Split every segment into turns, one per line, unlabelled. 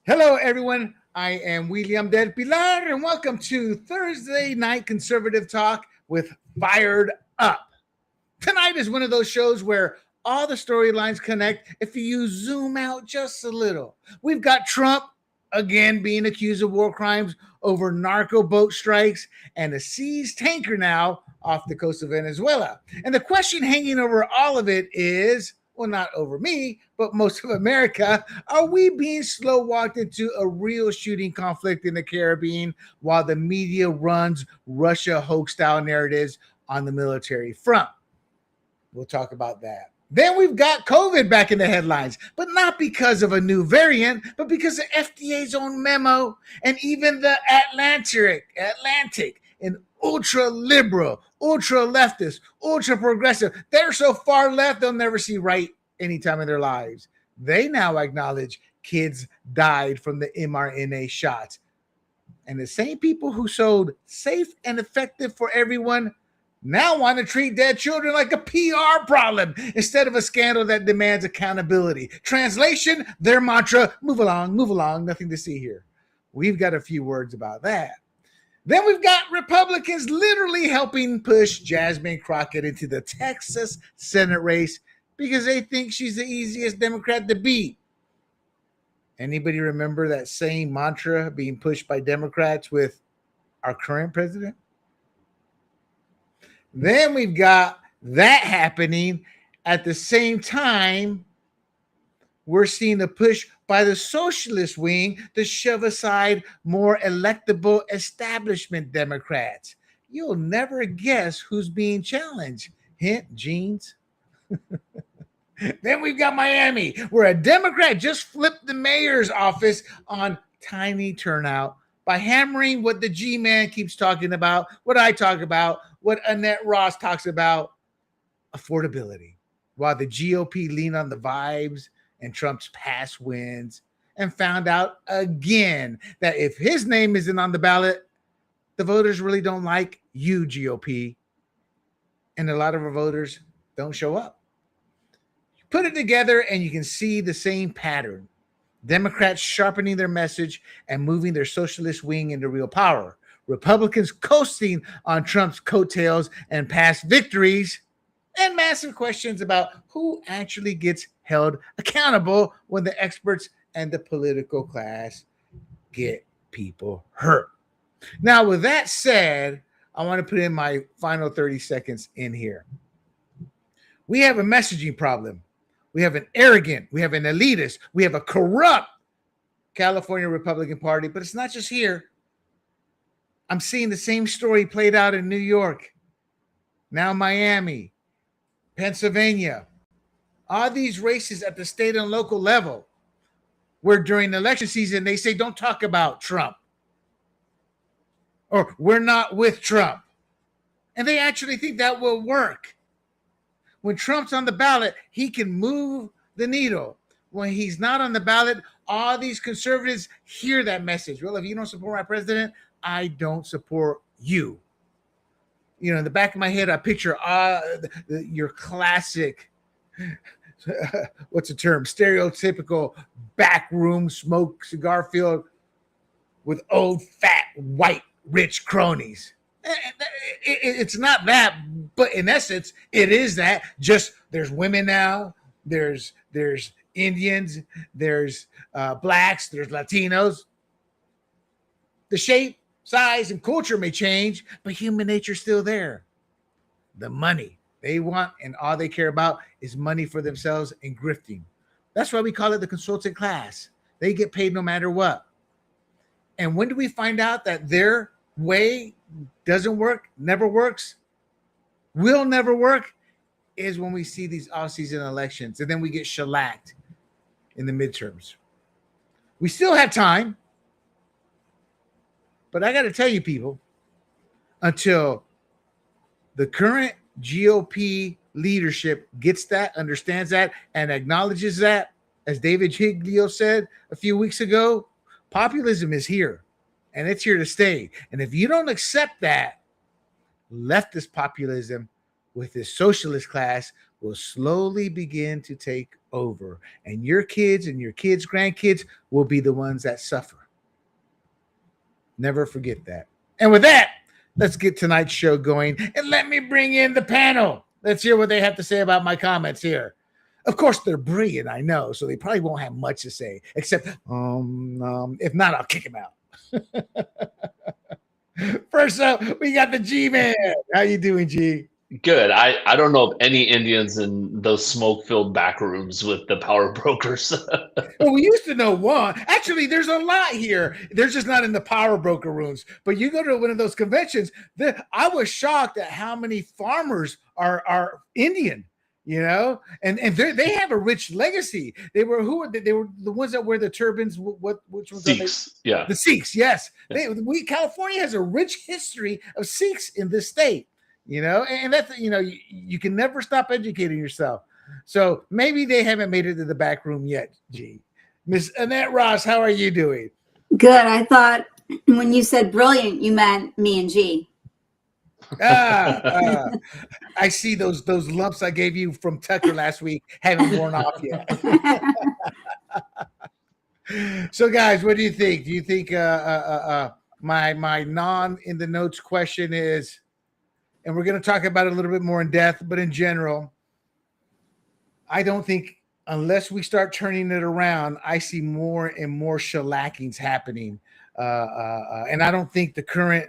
Hello, everyone. I am William Del Pilar, and welcome to Thursday Night Conservative Talk with Fired Up. Tonight is one of those shows where all the storylines connect if you zoom out just a little. We've got Trump again being accused of war crimes over narco boat strikes and a seized tanker now off the coast of Venezuela. And the question hanging over all of it is, well, not over me, but most of America, are we being slow walked into a real shooting conflict in the Caribbean while the media runs Russia hoax style narratives on the military front? We'll talk about that. Then we've got COVID back in the headlines, but not because of a new variant, but because of FDA's own memo and even the Atlantic and ultra liberal, ultra leftist, ultra progressive. They're so far left, they'll never see right any time in their lives. They now acknowledge kids died from the mRNA shots. And the same people who sold safe and effective for everyone now want to treat dead children like a PR problem instead of a scandal that demands accountability. Translation, their mantra, move along, nothing to see here. We've got a few words about that. Then we've got Republicans literally helping push Jasmine Crockett into the Texas Senate race because they think she's the easiest Democrat to beat. Anybody remember that same mantra being pushed by Democrats with our current president? Then we've got that happening at the same time. We're seeing a push by the socialist wing to shove aside more electable establishment Democrats. You'll never guess who's being challenged. Hint, jeans. Then we've got Miami, where a Democrat just flipped the mayor's office on tiny turnout by hammering what the G-Man keeps talking about, what I talk about, what Annette Ross talks about, affordability, while the GOP lean on the vibes and Trump's past wins and found out again that if his name isn't on the ballot, the voters really don't like you, GOP. And a lot of our voters don't show up. Put it together and you can see the same pattern. Democrats sharpening their message and moving their socialist wing into real power. Republicans coasting on Trump's coattails and past victories, and massive questions about who actually gets held accountable when the experts and the political class get people hurt. Now, with that said, I want to put in my final 30 seconds in here. We have a messaging problem. We have an arrogant, we have an elitist, we have a corrupt California Republican Party, but it's not just here. I'm seeing the same story played out in New York, now Miami, Pennsylvania, all these races at the state and local level, where during election season they say, don't talk about Trump, or we're not with Trump. And they actually think that will work. When Trump's on the ballot, he can move the needle. When he's not on the ballot, all these conservatives hear that message. Well, if you don't support my president, I don't support you. You know, in the back of my head, I picture your classic, what's the term? Stereotypical backroom smoke cigar filled with old, fat, white, rich cronies. It's not that, but in essence, it is that. Just there's women now, there's Indians, there's blacks, there's Latinos. The shape, size, and culture may change, but human nature's still there. The money they want and all they care about is money for themselves and grifting. That's why we call it the consultant class. They get paid no matter what. And when do we find out that their way doesn't work, never works, will never work, is when we see these off-season elections and then we get shellacked in the midterms. We still have time, but I got to tell you, people, until the current GOP leadership gets that, understands that, and acknowledges that, as David Higlio said a few weeks ago, populism is here. And it's here to stay. And if you don't accept that, leftist populism with this socialist class will slowly begin to take over, and your kids and your kids' grandkids will be the ones that suffer. Never forget that. And with that, let's get tonight's show going, and let me bring in the panel. Let's hear what they have to say about my comments here. Of course, they're brilliant, I know, so they probably won't have much to say, except, if not, I'll kick him out. First up, we got the G-Man. How you doing, G?
Good. I don't know of any Indians in those smoke-filled back rooms with the power brokers.
Well, we used to know one. Actually, there's a lot here. They're just not in the power broker rooms. But you go to one of those conventions, I was shocked at how many farmers are Indian. You know, and they have a rich legacy. They were they were the ones that wear the turbans. Which ones
Sikhs,
are they?
yeah.
The Sikhs, yes. California has a rich history of Sikhs in this state. You know, and that's you can never stop educating yourself. So maybe they haven't made it to the back room yet. G, Miss Annette Ross, how are you doing?
Good. I thought when you said brilliant, you meant me and G.
I see those lumps I gave you from Tucker last week haven't worn off yet. So, guys, what do you think? Do you think my non in the notes question is, and we're going to talk about it a little bit more in depth, but in general, I don't think unless we start turning it around, I see more and more shellackings happening, and I don't think the current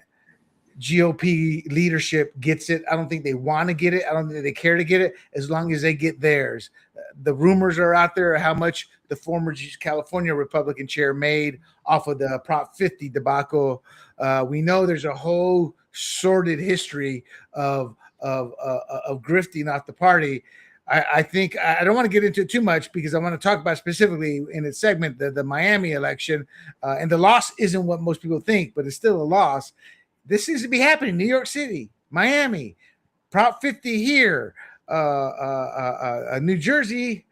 GOP leadership gets it. I don't think they want to get it. I don't think they care to get it as long as they get theirs. The rumors are out there how much the former California Republican chair made off of the Prop 50 debacle. We know there's a whole sordid history of grifting off the party. I think I don't want to get into it too much because I want to talk about specifically in its segment the Miami election, and the loss isn't what most people think, but it's still a loss. This seems to be happening. New York City, Miami, Prop 50 here, New Jersey,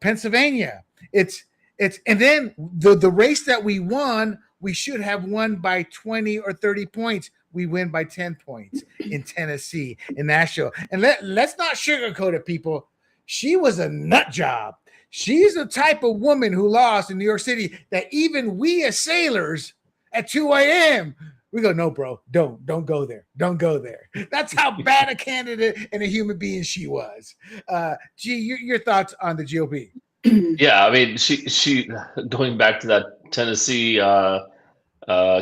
Pennsylvania. It's and then the race that we won, we should have won by 20 or 30 points. We win by 10 points in Tennessee, in Nashville. And let's not sugarcoat it, people. She was a nut job. She's the type of woman who lost in New York City that even we as sailors at 2 a.m., we go, no, bro, don't go there. Don't go there. That's how bad a candidate and a human being she was. G, your thoughts on the GOP?
Yeah, I mean, she going back to that Tennessee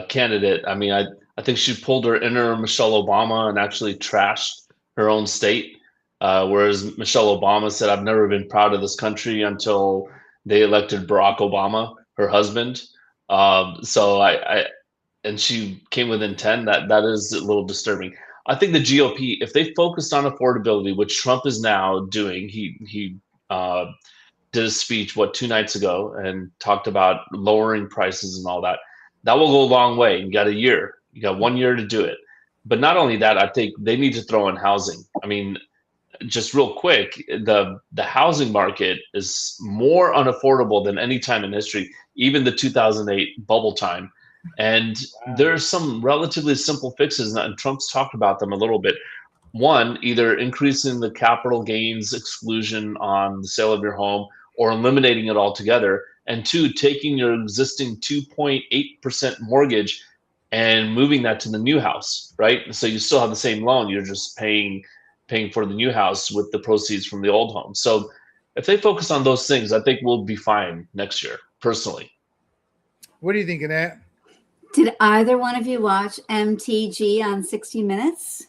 candidate. I mean, I think she pulled her inner Michelle Obama and actually trashed her own state. Whereas Michelle Obama said, "I've never been proud of this country until they elected Barack Obama, her husband." So and she came within 10. That is a little disturbing. I think the GOP, if they focused on affordability, which Trump is now doing, he did a speech 2 nights ago and talked about lowering prices and all that. That will go a long way. You got a year. You got 1 year to do it. But not only that, I think they need to throw in housing. I mean, just real quick, the housing market is more unaffordable than any time in history, even the 2008 bubble time. And there's some relatively simple fixes, and Trump's talked about them a little bit. One, either increasing the capital gains exclusion on the sale of your home or eliminating it altogether. And two, taking your existing 2.8% mortgage and moving that to the new house, right? So you still have the same loan, you're just paying for the new house with the proceeds from the old home. So if they focus on those things, I think we'll be fine next year, personally.
What do you think of that?
Did either one of you watch MTG on 60 Minutes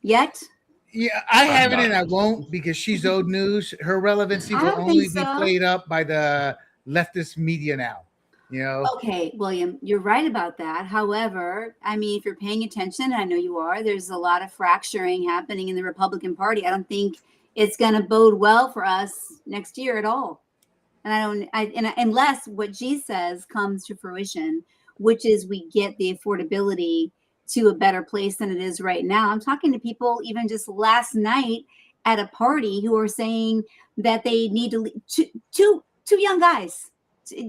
yet?
Yeah, I haven't and I won't because she's old news. Her relevancy will only be played up by the leftist media now. You know?
Okay, William, you're right about that. However, I mean, if you're paying attention, and I know you are, there's a lot of fracturing happening in the Republican Party. I don't think it's going to bode well for us next year at all. And unless what G says comes to fruition, which is we get the affordability to a better place than it is right now. I'm talking to people even just last night at a party who are saying that they need to two young guys,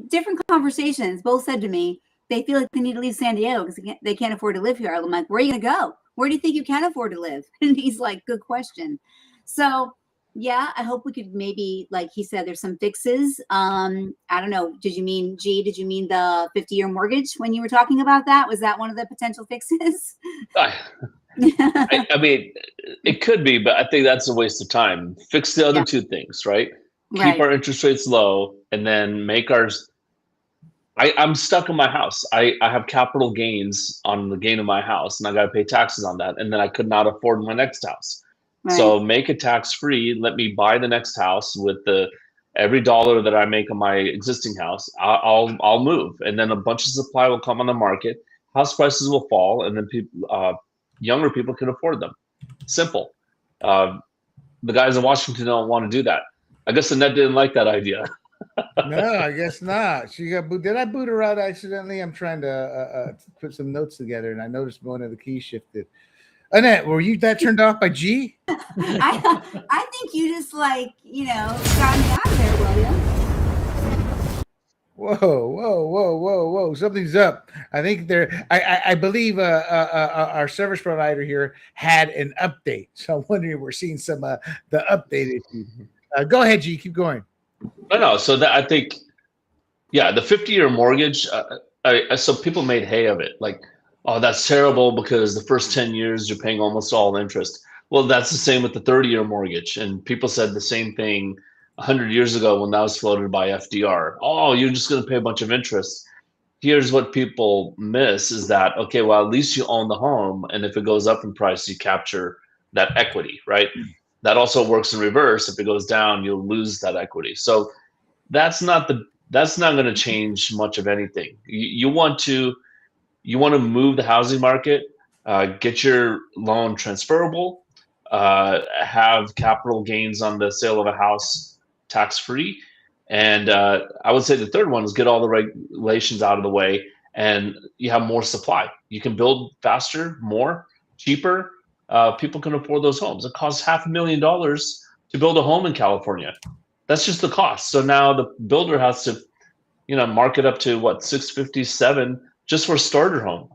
different conversations, both said to me, they feel like they need to leave San Diego because they can't afford to live here. I'm like, where are you going to go? Where do you think you can afford to live? And he's like, good question. So Yeah, I hope we could maybe, like he said, there's some fixes. I don't know. Did you mean the 50-year mortgage when you were talking about that? Was that one of the potential fixes?
I, I mean, it could be, but I think that's a waste of time. Fix the other
Yeah.
two things, right? Keep
Right.
our interest rates low, and then make ours. I'm stuck in my house. I have capital gains on the gain of my house, and I got to pay taxes on that. And then I could not afford my next house.
Right.
So make it tax free. Let me buy the next house with the every dollar that I make on my existing house. I'll move, and then a bunch of supply will come on the market. House prices will fall, and then people, younger people can afford them. Simple. The guys in Washington don't want to do that. I guess Annette didn't like that idea.
No, I guess not. She got boot. Did I boot her out accidentally? I'm trying to put some notes together, and I noticed one of the keys shifted. Annette, were you that turned off by G?
I think you just got me out of there, William.
Whoa! Something's up. I think I believe our service provider here had an update, so I'm wondering if we're seeing some the update issue. Go ahead, G. Keep going.
No. So that I think, yeah, the 50-year mortgage. So people made hay of it, like, oh, that's terrible because the first 10 years you're paying almost all interest. Well, that's the same with the 30-year mortgage, and people said the same thing 100 years ago when that was floated by FDR. Oh, you're just going to pay a bunch of interest. Here's what people miss is that, okay, well, at least you own the home, and if it goes up in price, you capture that equity, right? That also works in reverse. If it goes down, you'll lose that equity. So that's not going to change much of anything. You want to move the housing market, get your loan transferable, have capital gains on the sale of a house tax free, and I would say the third one is get all the regulations out of the way, and you have more supply. You can build faster, more, cheaper. People can afford those homes. It costs $500,000 to build a home in California. That's just the cost. So now the builder has to, mark it up to what, 657 just for a starter home.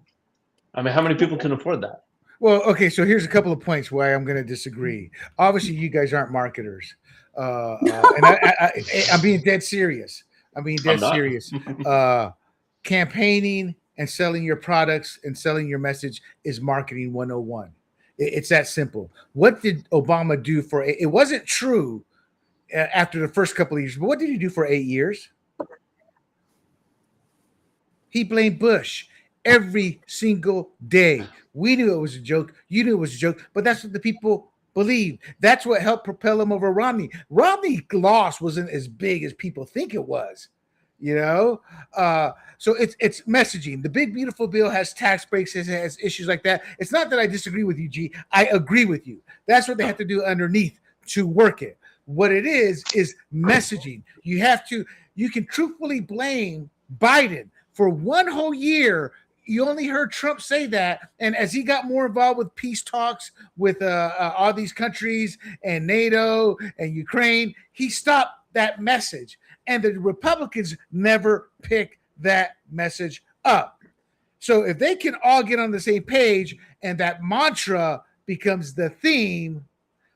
I mean, how many people can afford that?
Well, okay, so here's a couple of points why I'm going to disagree. Obviously, you guys aren't marketers, and I'm being dead serious. Campaigning and selling your products and selling your message is marketing 101. It's that simple. What did Obama do for it? It wasn't true after the first couple of years, but what did he do for 8 years? He blamed Bush every single day. We knew it was a joke. You knew it was a joke, but that's what the people believed. That's what helped propel him over Romney. Romney's loss wasn't as big as people think it was, So it's messaging. The big beautiful bill has tax breaks, it has issues like that. It's not that I disagree with you, G. I agree with you. That's what they have to do underneath to work it. What it is messaging. You can truthfully blame Biden for one whole year. You only heard Trump say that, and as he got more involved with peace talks with all these countries and NATO and Ukraine, he stopped that message, and the Republicans never picked that message up. So if they can all get on the same page and that mantra becomes the theme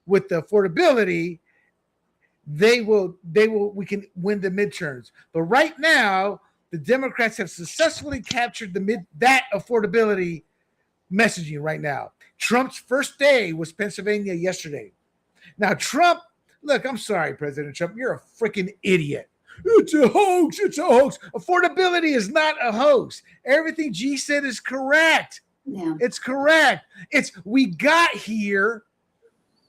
with the affordability, we can win the midterms. But right now, the Democrats have successfully captured that affordability messaging right now. Trump's first day was Pennsylvania yesterday. Now, Trump, look, I'm sorry, President Trump, you're a freaking idiot. It's a hoax. Affordability is not a hoax. Everything G said is correct.
Yeah.
It's correct. We got here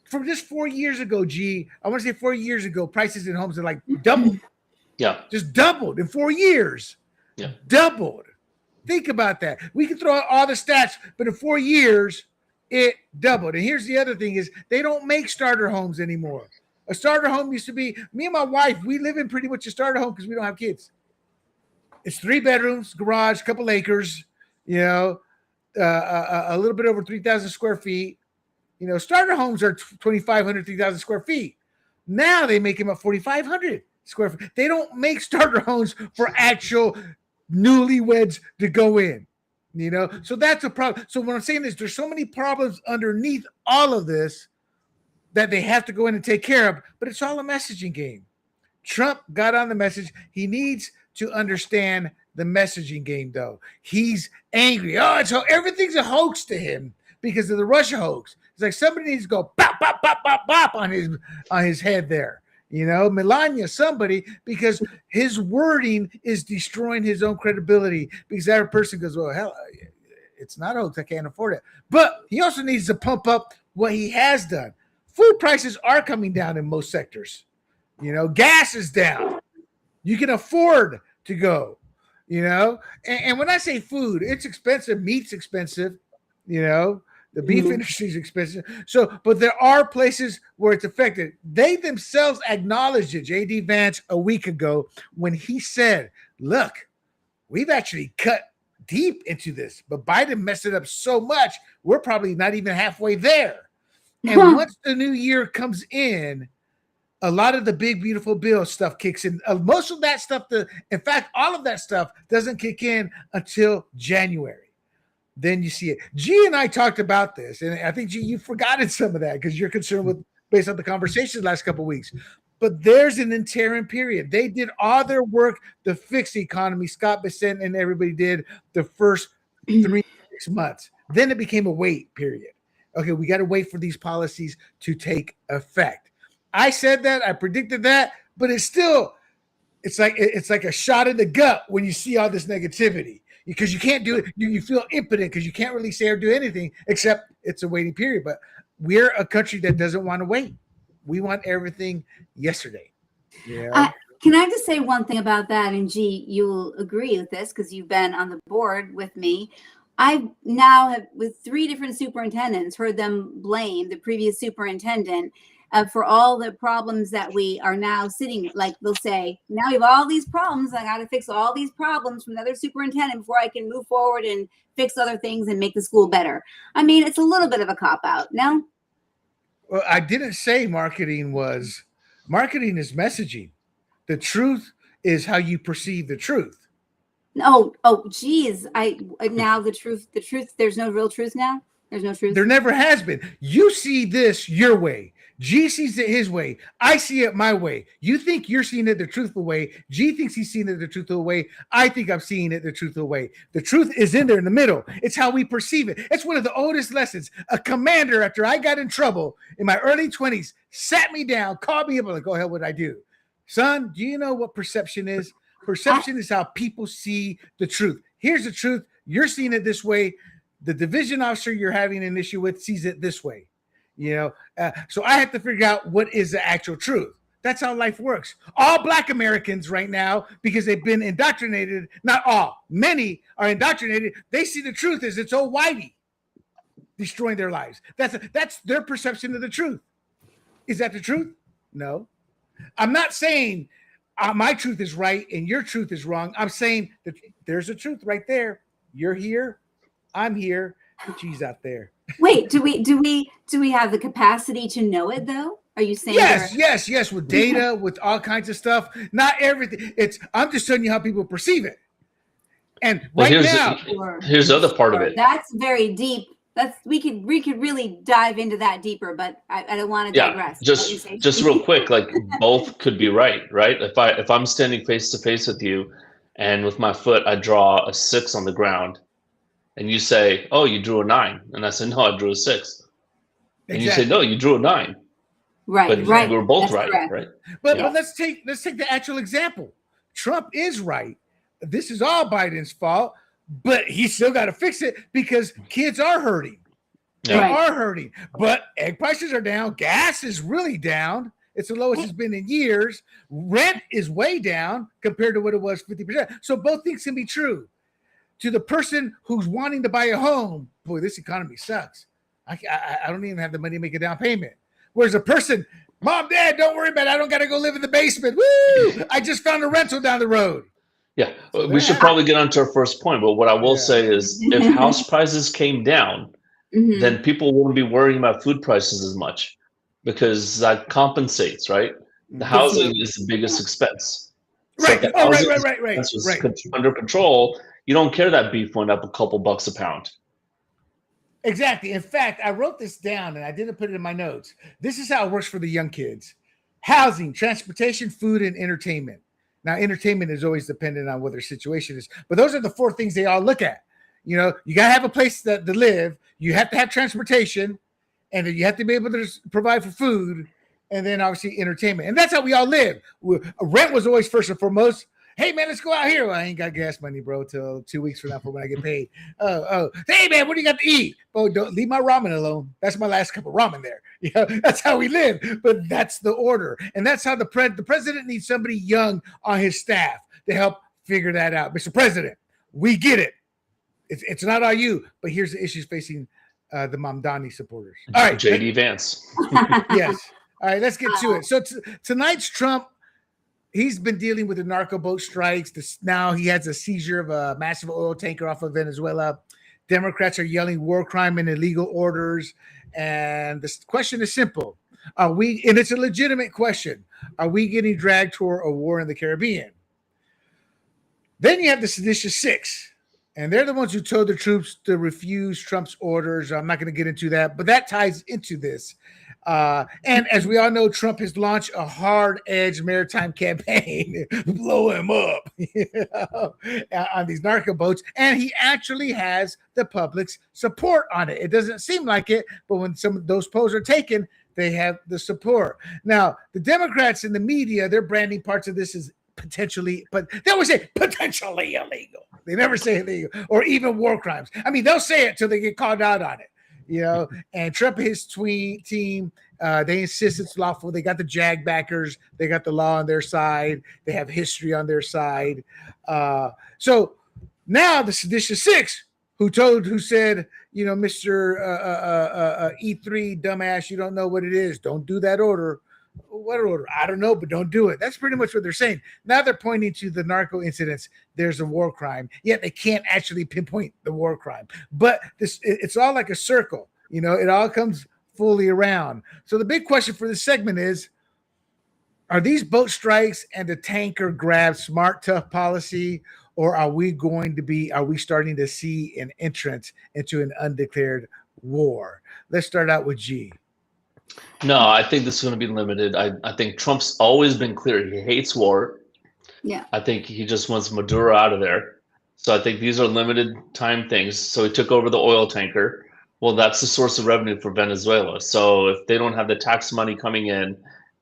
from just 4 years ago, G. I want to say 4 years ago, prices in homes are like doubled.
Yeah.
Just doubled in 4 years.
Yeah.
Doubled. Think about that. We can throw out all the stats, but in 4 years, it doubled. And here's the other thing is they don't make starter homes anymore. A starter home used to be, me and my wife, we live in pretty much a starter home because we don't have kids. It's 3 bedrooms, garage, couple acres, a little bit over 3,000 square feet. Starter homes are 2,500, 3,000 square feet. Now they make them at 4,500 square feet. They don't make starter homes for actual newlyweds to go in, So that's a problem. So what I'm saying is there's so many problems underneath all of this that they have to go in and take care of, but it's all a messaging game. Trump got on the message. He needs to understand the messaging game, though. He's angry. Everything's a hoax to him because of the Russia hoax. It's like somebody needs to go bop, bop, bop, bop, bop on his head there. Melania, somebody, because his wording is destroying his own credibility, because that person goes, well, hell, it's not hoax. I can't afford it. But he also needs to pump up what he has done. Food prices are coming down in most sectors. Gas is down. You can afford to go, and when I say food, it's expensive. Meat's expensive, the beef industry is expensive. So, but there are places where it's affected. They themselves acknowledged it, J.D. Vance, a week ago when he said, look, we've actually cut deep into this, but Biden messed it up so much, we're probably not even halfway there. And once the new year comes in, a lot of the big, beautiful bill stuff kicks in. Most of that stuff, in fact, all of that stuff doesn't kick in until January. Then you see it. G and I talked about this, and I think, G, you've forgotten some of that because you're concerned with, based on the conversations the last couple of weeks. But there's an interim period. They did all their work to fix the economy. Scott Bessent and everybody did the first 3-6 months. Then it became a wait period. Okay, we got to wait for these policies to take effect. I said that, I predicted that, but it's like a shot in the gut when you see all this negativity, because you can't do it. You feel impotent because you can't really say or do anything except it's a waiting period. But we're a country that doesn't want to wait. We want everything yesterday. Yeah.
Can I just say one thing about that? And G, you will agree with this because you've been on the board with me. I now have, with 3 different superintendents, heard them blame the previous superintendent for all the problems that we are now sitting. Like they'll say, now we have all these problems. I got to fix all these problems from another superintendent before I can move forward and fix other things and make the school better. I mean, it's a little bit of a cop out. No.
Well, I didn't say marketing is messaging. The truth is how you perceive the truth.
Oh, geez. Now the truth, there's no real truth now. There's no truth.
There never has been. You see this your way. G sees it his way. I see it my way. You think you're seeing it the truthful way. G thinks he's seeing it the truthful way. I think I'm seeing it the truthful way. The truth is in there in the middle. It's how we perceive it. It's one of the oldest lessons. A commander, after I got in trouble in my early 20s, sat me down, called me up, and like, go ahead, what did I do? Son, do you know what perception is? Perception is how people see the truth. Here's the truth. You're seeing it this way. The division officer you're having an issue with sees it this way. So I have to figure out what is the actual truth. That's how life works. All Black Americans right now, because they've been indoctrinated, not all, many are indoctrinated. They see the truth as it's old whitey destroying their lives. That's their perception of the truth. Is that the truth? No. I'm not saying my truth is right and your truth is wrong. I'm saying that there's a truth right there. You're here. I'm here. G's out there.
Wait, do we have the capacity to know it though? Are you saying
yes, with data, with all kinds of stuff. Not everything. I'm just telling you how people perceive it. And
well,
now
here's the other part of it.
That's very deep. We could really dive into that deeper, but I don't want to digress.
Just real quick, like both could be right? If I'm standing face to face with you and with my foot I draw a 6 on the ground, and you say, oh, you drew a 9. And I said, no, I drew a 6. And you say, no, you drew a 9.
Right,
but
right.
We're both
That's
right,
correct.
right?
But let's take the actual example. Trump is right. This is all Biden's fault, but he still got to fix it because kids are hurting. They are hurting. But egg prices are down. Gas is really down. It's the lowest it's been in years. Rent is way down compared to what it was 50%. So both things can be true. To the person who's wanting to buy a home, boy, this economy sucks. I don't even have the money to make a down payment. Whereas a person, Mom, Dad, don't worry about it. I don't got to go live in the basement. Woo! I just found a rental down the road.
Yeah, so we should probably get on to our first point. But what I will say is if house prices came down, then people wouldn't be worrying about food prices as much because that compensates, right? The housing is the biggest expense.
Right.
So right. Under control. You don't care that beef went up a couple bucks a pound.
Exactly. In fact, I wrote this down and I didn't put it in my notes. This is how it works for the young kids: housing, transportation, food, and entertainment. Now, entertainment is always dependent on what their situation is, but those are the four things they all look at. You know, you got to have a place to live, you have to have transportation, and then you have to be able to provide for food, and then obviously entertainment. And that's how we all live. Rent was always first and foremost. Hey man, let's go out here. Well, I ain't got gas money, bro, till 2 weeks from now for when I get paid. Hey man, what do you got to eat? Oh, don't leave my ramen alone. That's my last cup of ramen there. You know, that's how we live. But that's the order, and that's how the president needs somebody young on his staff to help figure that out. Mr. President, we get it. It's not all you, but here's the issues facing the Mamdani supporters. All right,
JD Vance.
Yes. All right, let's get to it. So tonight's Trump. He's been dealing with the narco boat strikes. Now he has a seizure of a massive oil tanker off of Venezuela. Democrats are yelling war crime and illegal orders. And the question is simple. And it's a legitimate question. Are we getting dragged toward a war in the Caribbean? Then you have the Seditious Six. And they're the ones who told the troops to refuse Trump's orders. I'm not going to get into that, but that ties into this. And as we all know, Trump has launched a hard-edged maritime campaign to blow him up on these narco boats. And he actually has the public's support on it. It doesn't seem like it, but when some of those polls are taken, they have the support. Now, the Democrats in the media, they're branding parts of this as potentially, but they always say potentially illegal. They never say illegal or even war crimes. I mean, they'll say it till they get called out on it, you know. And Trump and his team, they insist it's lawful. They got the JAG backers. They got the law on their side. They have history on their side. So now the Seditious Six, who said, you know, Mr. E3 dumbass, you don't know what it is. Don't do that order. What order? I don't know, but don't do it. That's pretty much what they're saying. Now they're pointing to the narco incidents. There's a war crime, yet they can't actually pinpoint the war crime. But it's all like a circle. You know, it all comes fully around. So the big question for this segment is, are these boat strikes and the tanker grab smart, tough policy, or are we starting to see an entrance into an undeclared war? Let's start out with G.
No, I think this is going to be limited. I think Trump's always been clear. He hates war.
Yeah.
I think he just wants Maduro out of there. So I think these are limited time things. So he took over the oil tanker. Well, that's the source of revenue for Venezuela. So if they don't have the tax money coming in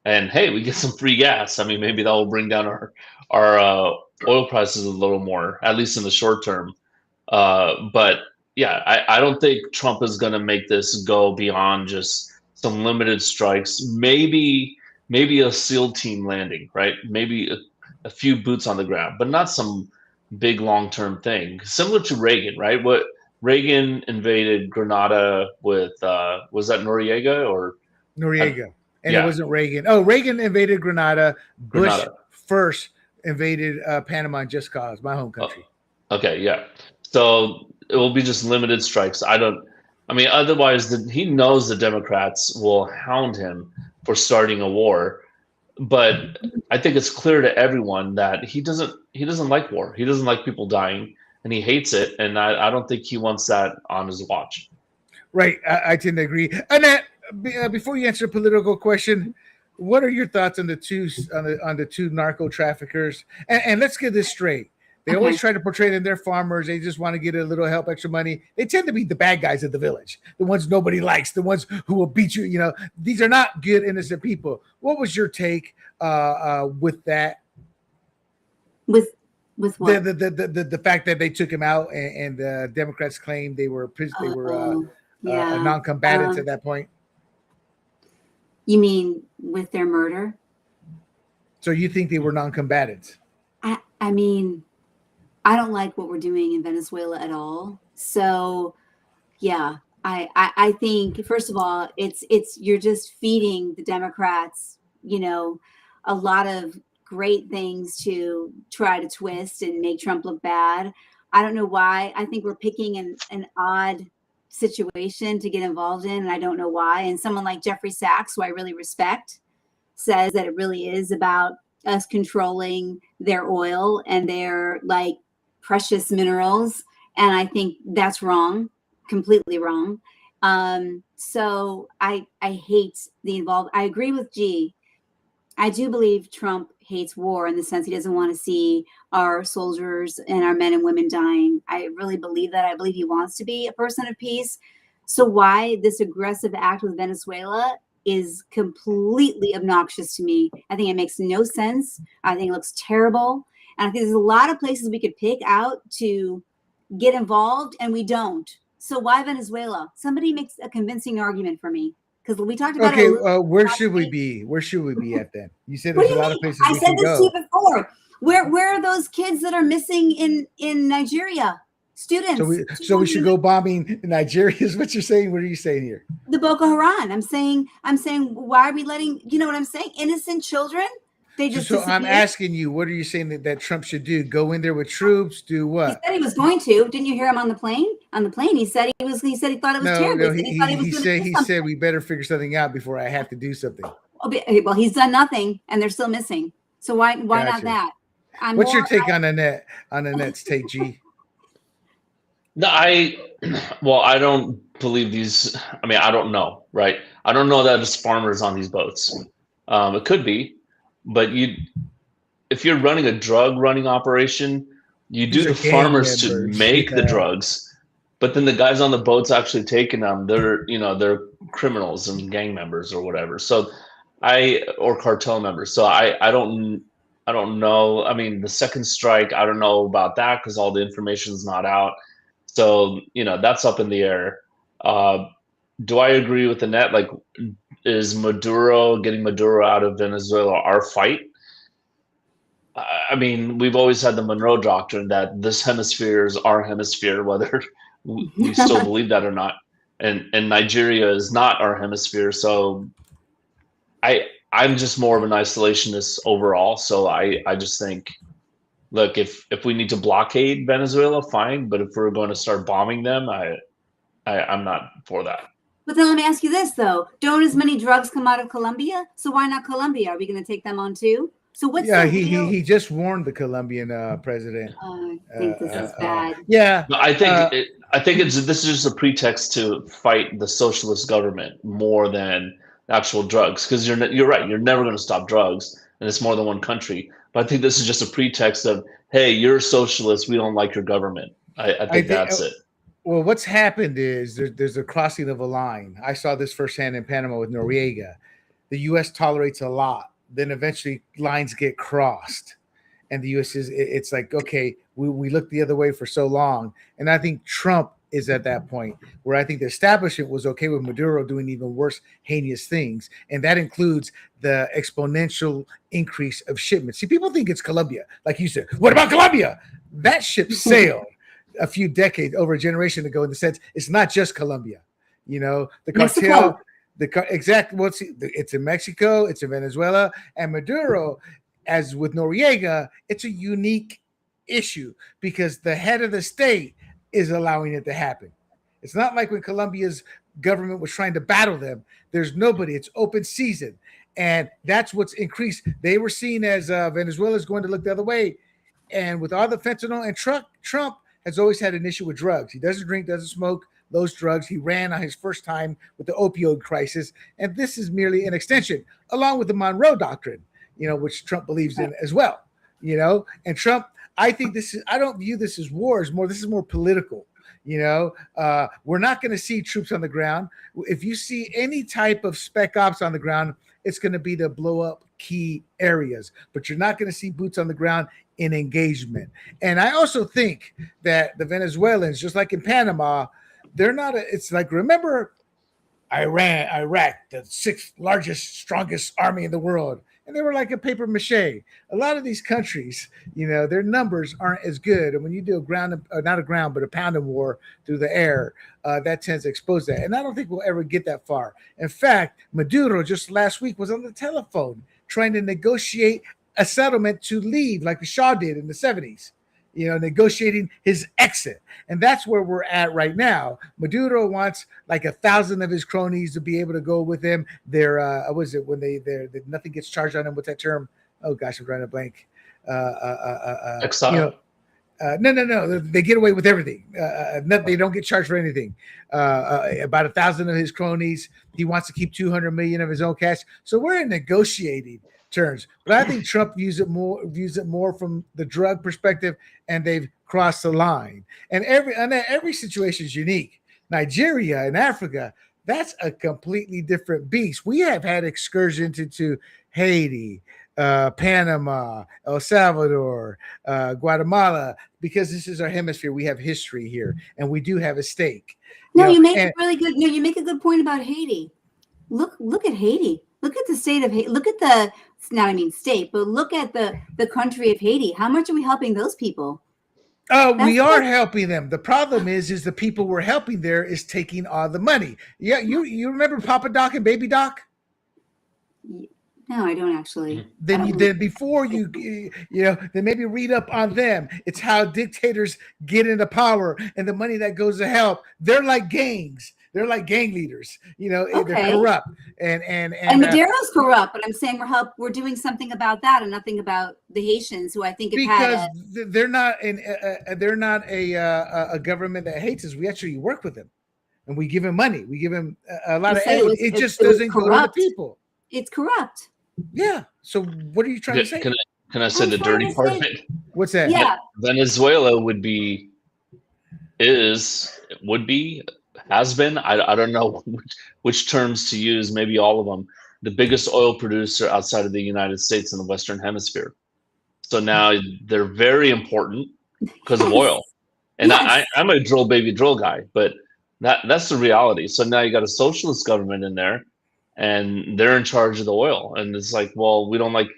and, hey, we get some free gas, I mean, maybe that will bring down our oil prices a little more, at least in the short term. But yeah, I don't think Trump is going to make this go beyond just some limited strikes, maybe a SEAL team landing, right? Maybe a few boots on the ground, but not some big long-term thing. Similar to Reagan, right? What Reagan invaded Grenada with, was that Noriega or?
Noriega. And it wasn't Reagan. Oh, Reagan invaded Grenada. Bush first invaded Panama and Just Cause, my home country.
Oh, okay, yeah. So it will be just limited strikes. Otherwise, he knows the Democrats will hound him for starting a war. But I think it's clear to everyone that he doesn't like war. He doesn't like people dying, and he hates it. And I don't think he wants that on his watch.
Right, I tend to agree. Annette, before you answer a political question, what are your thoughts on the two narco traffickers? And let's get this straight. They always try to portray them, they're farmers. They just want to get a little help, extra money. They tend to be the bad guys of the village, the ones nobody likes, the ones who will beat you. You know, these are not good, innocent people. What was your take with that?
With what?
The fact that they took him out and the Democrats claimed they were non-combatants at that point.
You mean with their murder?
So you think they were non-combatants?
I mean, I don't like what we're doing in Venezuela at all. So, yeah, I think first of all, it's you're just feeding the Democrats, you know, a lot of great things to try to twist and make Trump look bad. I don't know why. I think we're picking an odd situation to get involved in, and I don't know why. And someone like Jeffrey Sachs, who I really respect, says that it really is about us controlling their oil and their like precious minerals. And I think that's wrong. completely wrong. So I hate the involved. I agree with G. I do believe Trump hates war in the sense he doesn't want to see our soldiers and our men and women dying. I really believe that. I believe he wants to be a person of peace. So why this aggressive act with Venezuela is completely obnoxious to me. I think it makes no sense. I think it looks terrible. And I think there's a lot of places we could pick out to get involved, and we don't. So why Venezuela? Somebody makes a convincing argument for me. Because we talked about
Okay,
it.
where should we be? Where should we be at then? You said
What
there's
do
a
you
lot of
mean?
places
I
we
said
can
this to you
go.
before. Where are those kids that are missing in Nigeria? Students.
So we should go bombing Nigeria is what you're saying. What are you saying here?
The Boko Haram. I'm saying why are we letting, you know what I'm saying? Innocent children? They just
So I'm
disappeared?
asking you, what are you saying that Trump should do? Go in there with troops? Do
He
what?
said he was going to. Didn't you hear him on the plane? On the plane, he said he thought it was terrible. He thought he was going to do
he
something.
said we better figure something out before I have to do something.
Well, he's done nothing, and they're still missing. So why not
Gotcha.
that?
What's your take on Annette's take, G?
No, I don't believe these. I mean, I don't know, right? I don't know that it's farmers on these boats. It could be, but if you're running a drug running operation, you
These
do
are
the
gang
farmers to
members.
make the
Yeah.
drugs, but then the guys on the boats actually taking them, they're criminals and gang members or whatever. So or cartel members. So I don't know. I mean, the second strike, I don't know about that because all the information is not out. So that's up in the air. Do I agree with Annette? Like, is getting Maduro out of Venezuela our fight? I mean, we've always had the Monroe Doctrine that this hemisphere is our hemisphere, whether we still believe that or not. And Nigeria is not our hemisphere. So I'm just more of an isolationist overall. So I just think, look, if we need to blockade Venezuela, fine. But if we're going to start bombing them, I'm not for that.
But then let me ask you this, though. Don't as many drugs come out of Colombia? So why not Colombia? Are we going to take them on too? So what's
Yeah,
the real...
he just warned the Colombian president.
I think this is bad.
Yeah,
No, I think this is just a pretext to fight the socialist government more than actual drugs. Because you're right, you're never going to stop drugs, and it's more than one country. But I think this is just a pretext of, hey, you're a socialist, we don't like your government. I think that's it.
Well, what's happened is there's a crossing of a line. I saw this firsthand in Panama with Noriega. The U.S. tolerates a lot. Then eventually lines get crossed. And the U.S. it's like, okay, we looked the other way for so long. And I think Trump is at that point where I think the establishment was okay with Maduro doing even worse, heinous things. And that includes the exponential increase of shipments. See, people think it's Colombia. Like you said, what about Colombia? That ship sailed a few decades, over a generation ago, in the sense it's not just Colombia. The cartel, it's in Mexico, it's in Venezuela, and Maduro, as with Noriega, it's a unique issue because the head of the state is allowing it to happen. It's not like when Colombia's government was trying to battle them. There's nobody. It's open season. And that's what's increased. They were seen as Venezuela's going to look the other way. And with all the fentanyl and Trump has always had an issue with drugs. He doesn't drink, doesn't smoke those drugs. He ran on his first time with the opioid crisis. And this is merely an extension, along with the Monroe Doctrine, which Trump believes in as well. And Trump, I don't view this as war. This is more political. We're not going to see troops on the ground. If you see any type of spec ops on the ground, it's going to be to blow up key areas, but you're not going to see boots on the ground in engagement. And I also think that the Venezuelans, just like in Panama, they're not it's like, remember Iraq, the sixth largest, strongest army in the world. And they were like a paper mache. A lot of these countries, their numbers aren't as good. And when you do a pounding war through the air, that tends to expose that. And I don't think we'll ever get that far. In fact, Maduro just last week was on the telephone trying to negotiate a settlement to leave, like the Shah did in the 70s, negotiating his exit. And that's where we're at right now. Maduro wants like 1,000 of his cronies to be able to go with him. They're, nothing gets charged on him. What's that term? Oh gosh, I'm drawing a blank.
Exile.
No. They get away with everything. They don't get charged for anything. About 1,000 of his cronies. He wants to keep 200 million of his own cash. So we're in negotiating terms. But I think Trump views it more from the drug perspective, and they've crossed the line. And every situation is unique. Nigeria and Africa, that's a completely different beast. We have had excursions into Haiti, Panama, El Salvador, Guatemala, because this is our hemisphere. We have history here, and we do have a stake.
You make a really good. No, you make a good point about Haiti. Look at Haiti. Look at the state of Haiti. Look at the state, but look at the country of Haiti. How much are we helping those people?
We are helping them. The problem is the people we're helping there is taking all the money. Yeah, you remember Papa Doc and Baby Doc?
No, I don't actually.
Then before then maybe read up on them. It's how dictators get into power, and the money that goes to help. They're like gangs. They're like gang leaders. They're corrupt. And
Madero's corrupt, but I'm saying we're doing something about that and nothing about the Haitians, who I think have
they're not a government that hates us. We actually work with them, and we give them money. We give them a lot of aid. It just doesn't go to the people.
It's corrupt.
Yeah. So what are you trying to say?
Can I say the dirty part of it?
What's that?
Yeah.
Venezuela has been, I don't know which terms to use, maybe all of them, the biggest oil producer outside of the United States in the Western Hemisphere. So now they're very important because of oil. And I'm a drill guy, but that's the reality. So now you got a socialist government in there, and they're in charge of the oil. And it's like, well, we don't like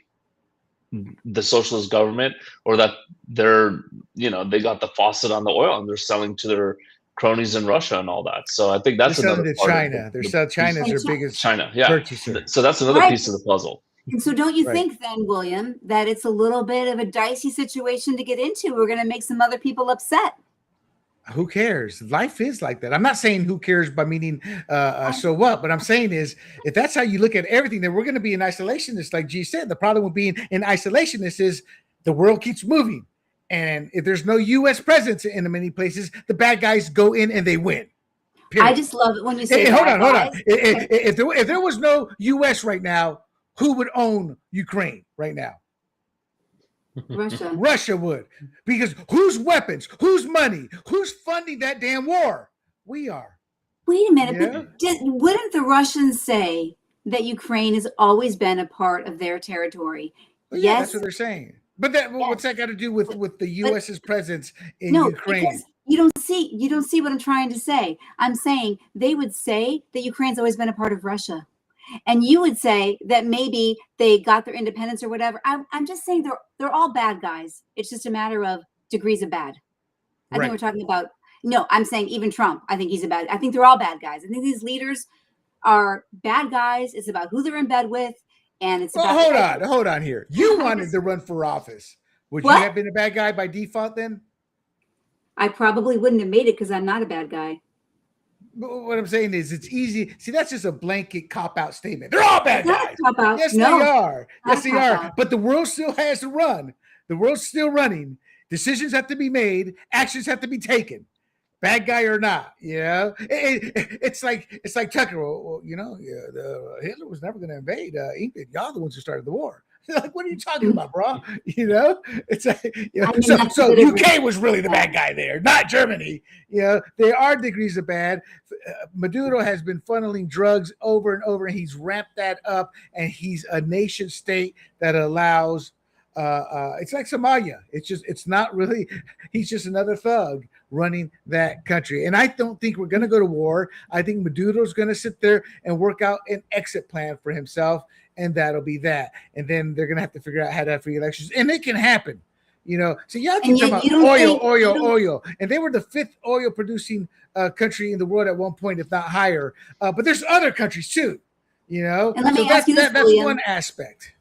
the socialist government, or that they got the faucet on the oil and they're selling to their cronies in Russia and all that. So I think that's another part.
China. China's their biggest purchaser.
So that's another piece of the puzzle.
And so don't you think then, William, that it's a little bit of a dicey situation to get into? We're going to make some other people upset.
Who cares? Life is like that. I'm not saying who cares by meaning so what, but I'm saying is if that's how you look at everything, then we're going to be an isolationist, like G said. The problem with being an isolationist is the world keeps moving. And if there's no U.S. presence in many places, the bad guys go in and they win. Period.
I just love it when you say
hold on. If there was no U.S. right now, who would own Ukraine right now? Russia would. Because whose weapons, whose money, who's funding that damn war? We are.
Wait a minute. Yeah? But wouldn't the Russians say that Ukraine has always been a part of their territory?
Well, yeah, yes. That's what they're saying. But what's that got to do with the U.S.'s presence in Ukraine?
You don't see what I'm trying to say. I'm saying they would say that Ukraine's always been a part of Russia. And you would say that maybe they got their independence or whatever. I'm just saying they're all bad guys. It's just a matter of degrees of bad. I think we're talking about, no, I'm saying even Trump, I think I think they're all bad guys. I think these leaders are bad guys. It's about who they're in bed with. And it's about
hold on here. You wanted to run for office. Would you have been a bad guy by default then?
I probably wouldn't have made it because I'm not a bad guy.
What I'm saying is it's easy. See, that's just a blanket cop-out statement. They're all bad guys. Yes, they are. Yes, they are. But the world still has to run. The world's still running. Decisions have to be made. Actions have to be taken. Bad guy or not, it's like Tucker. Well, Hitler was never going to invade England. Y'all the ones who started the war. Like, what are you talking about, bro? It's like, so UK was really the bad guy there, not Germany. There are degrees of bad. Maduro has been funneling drugs over and over, and he's ramped that up, and he's a nation state that allows. It's like Somalia. It's not really. He's just another thug running that country. And I don't think we're going to go to war. I think Maduro's going to sit there and work out an exit plan for himself, and that'll be that. And then they're going to have to figure out how to have free elections, and it can happen. So y'all keep talking about oil, and they were the 5th oil producing country in the world at one point, if not higher. But there's other countries too.
And let me ask you this,
that's one aspect.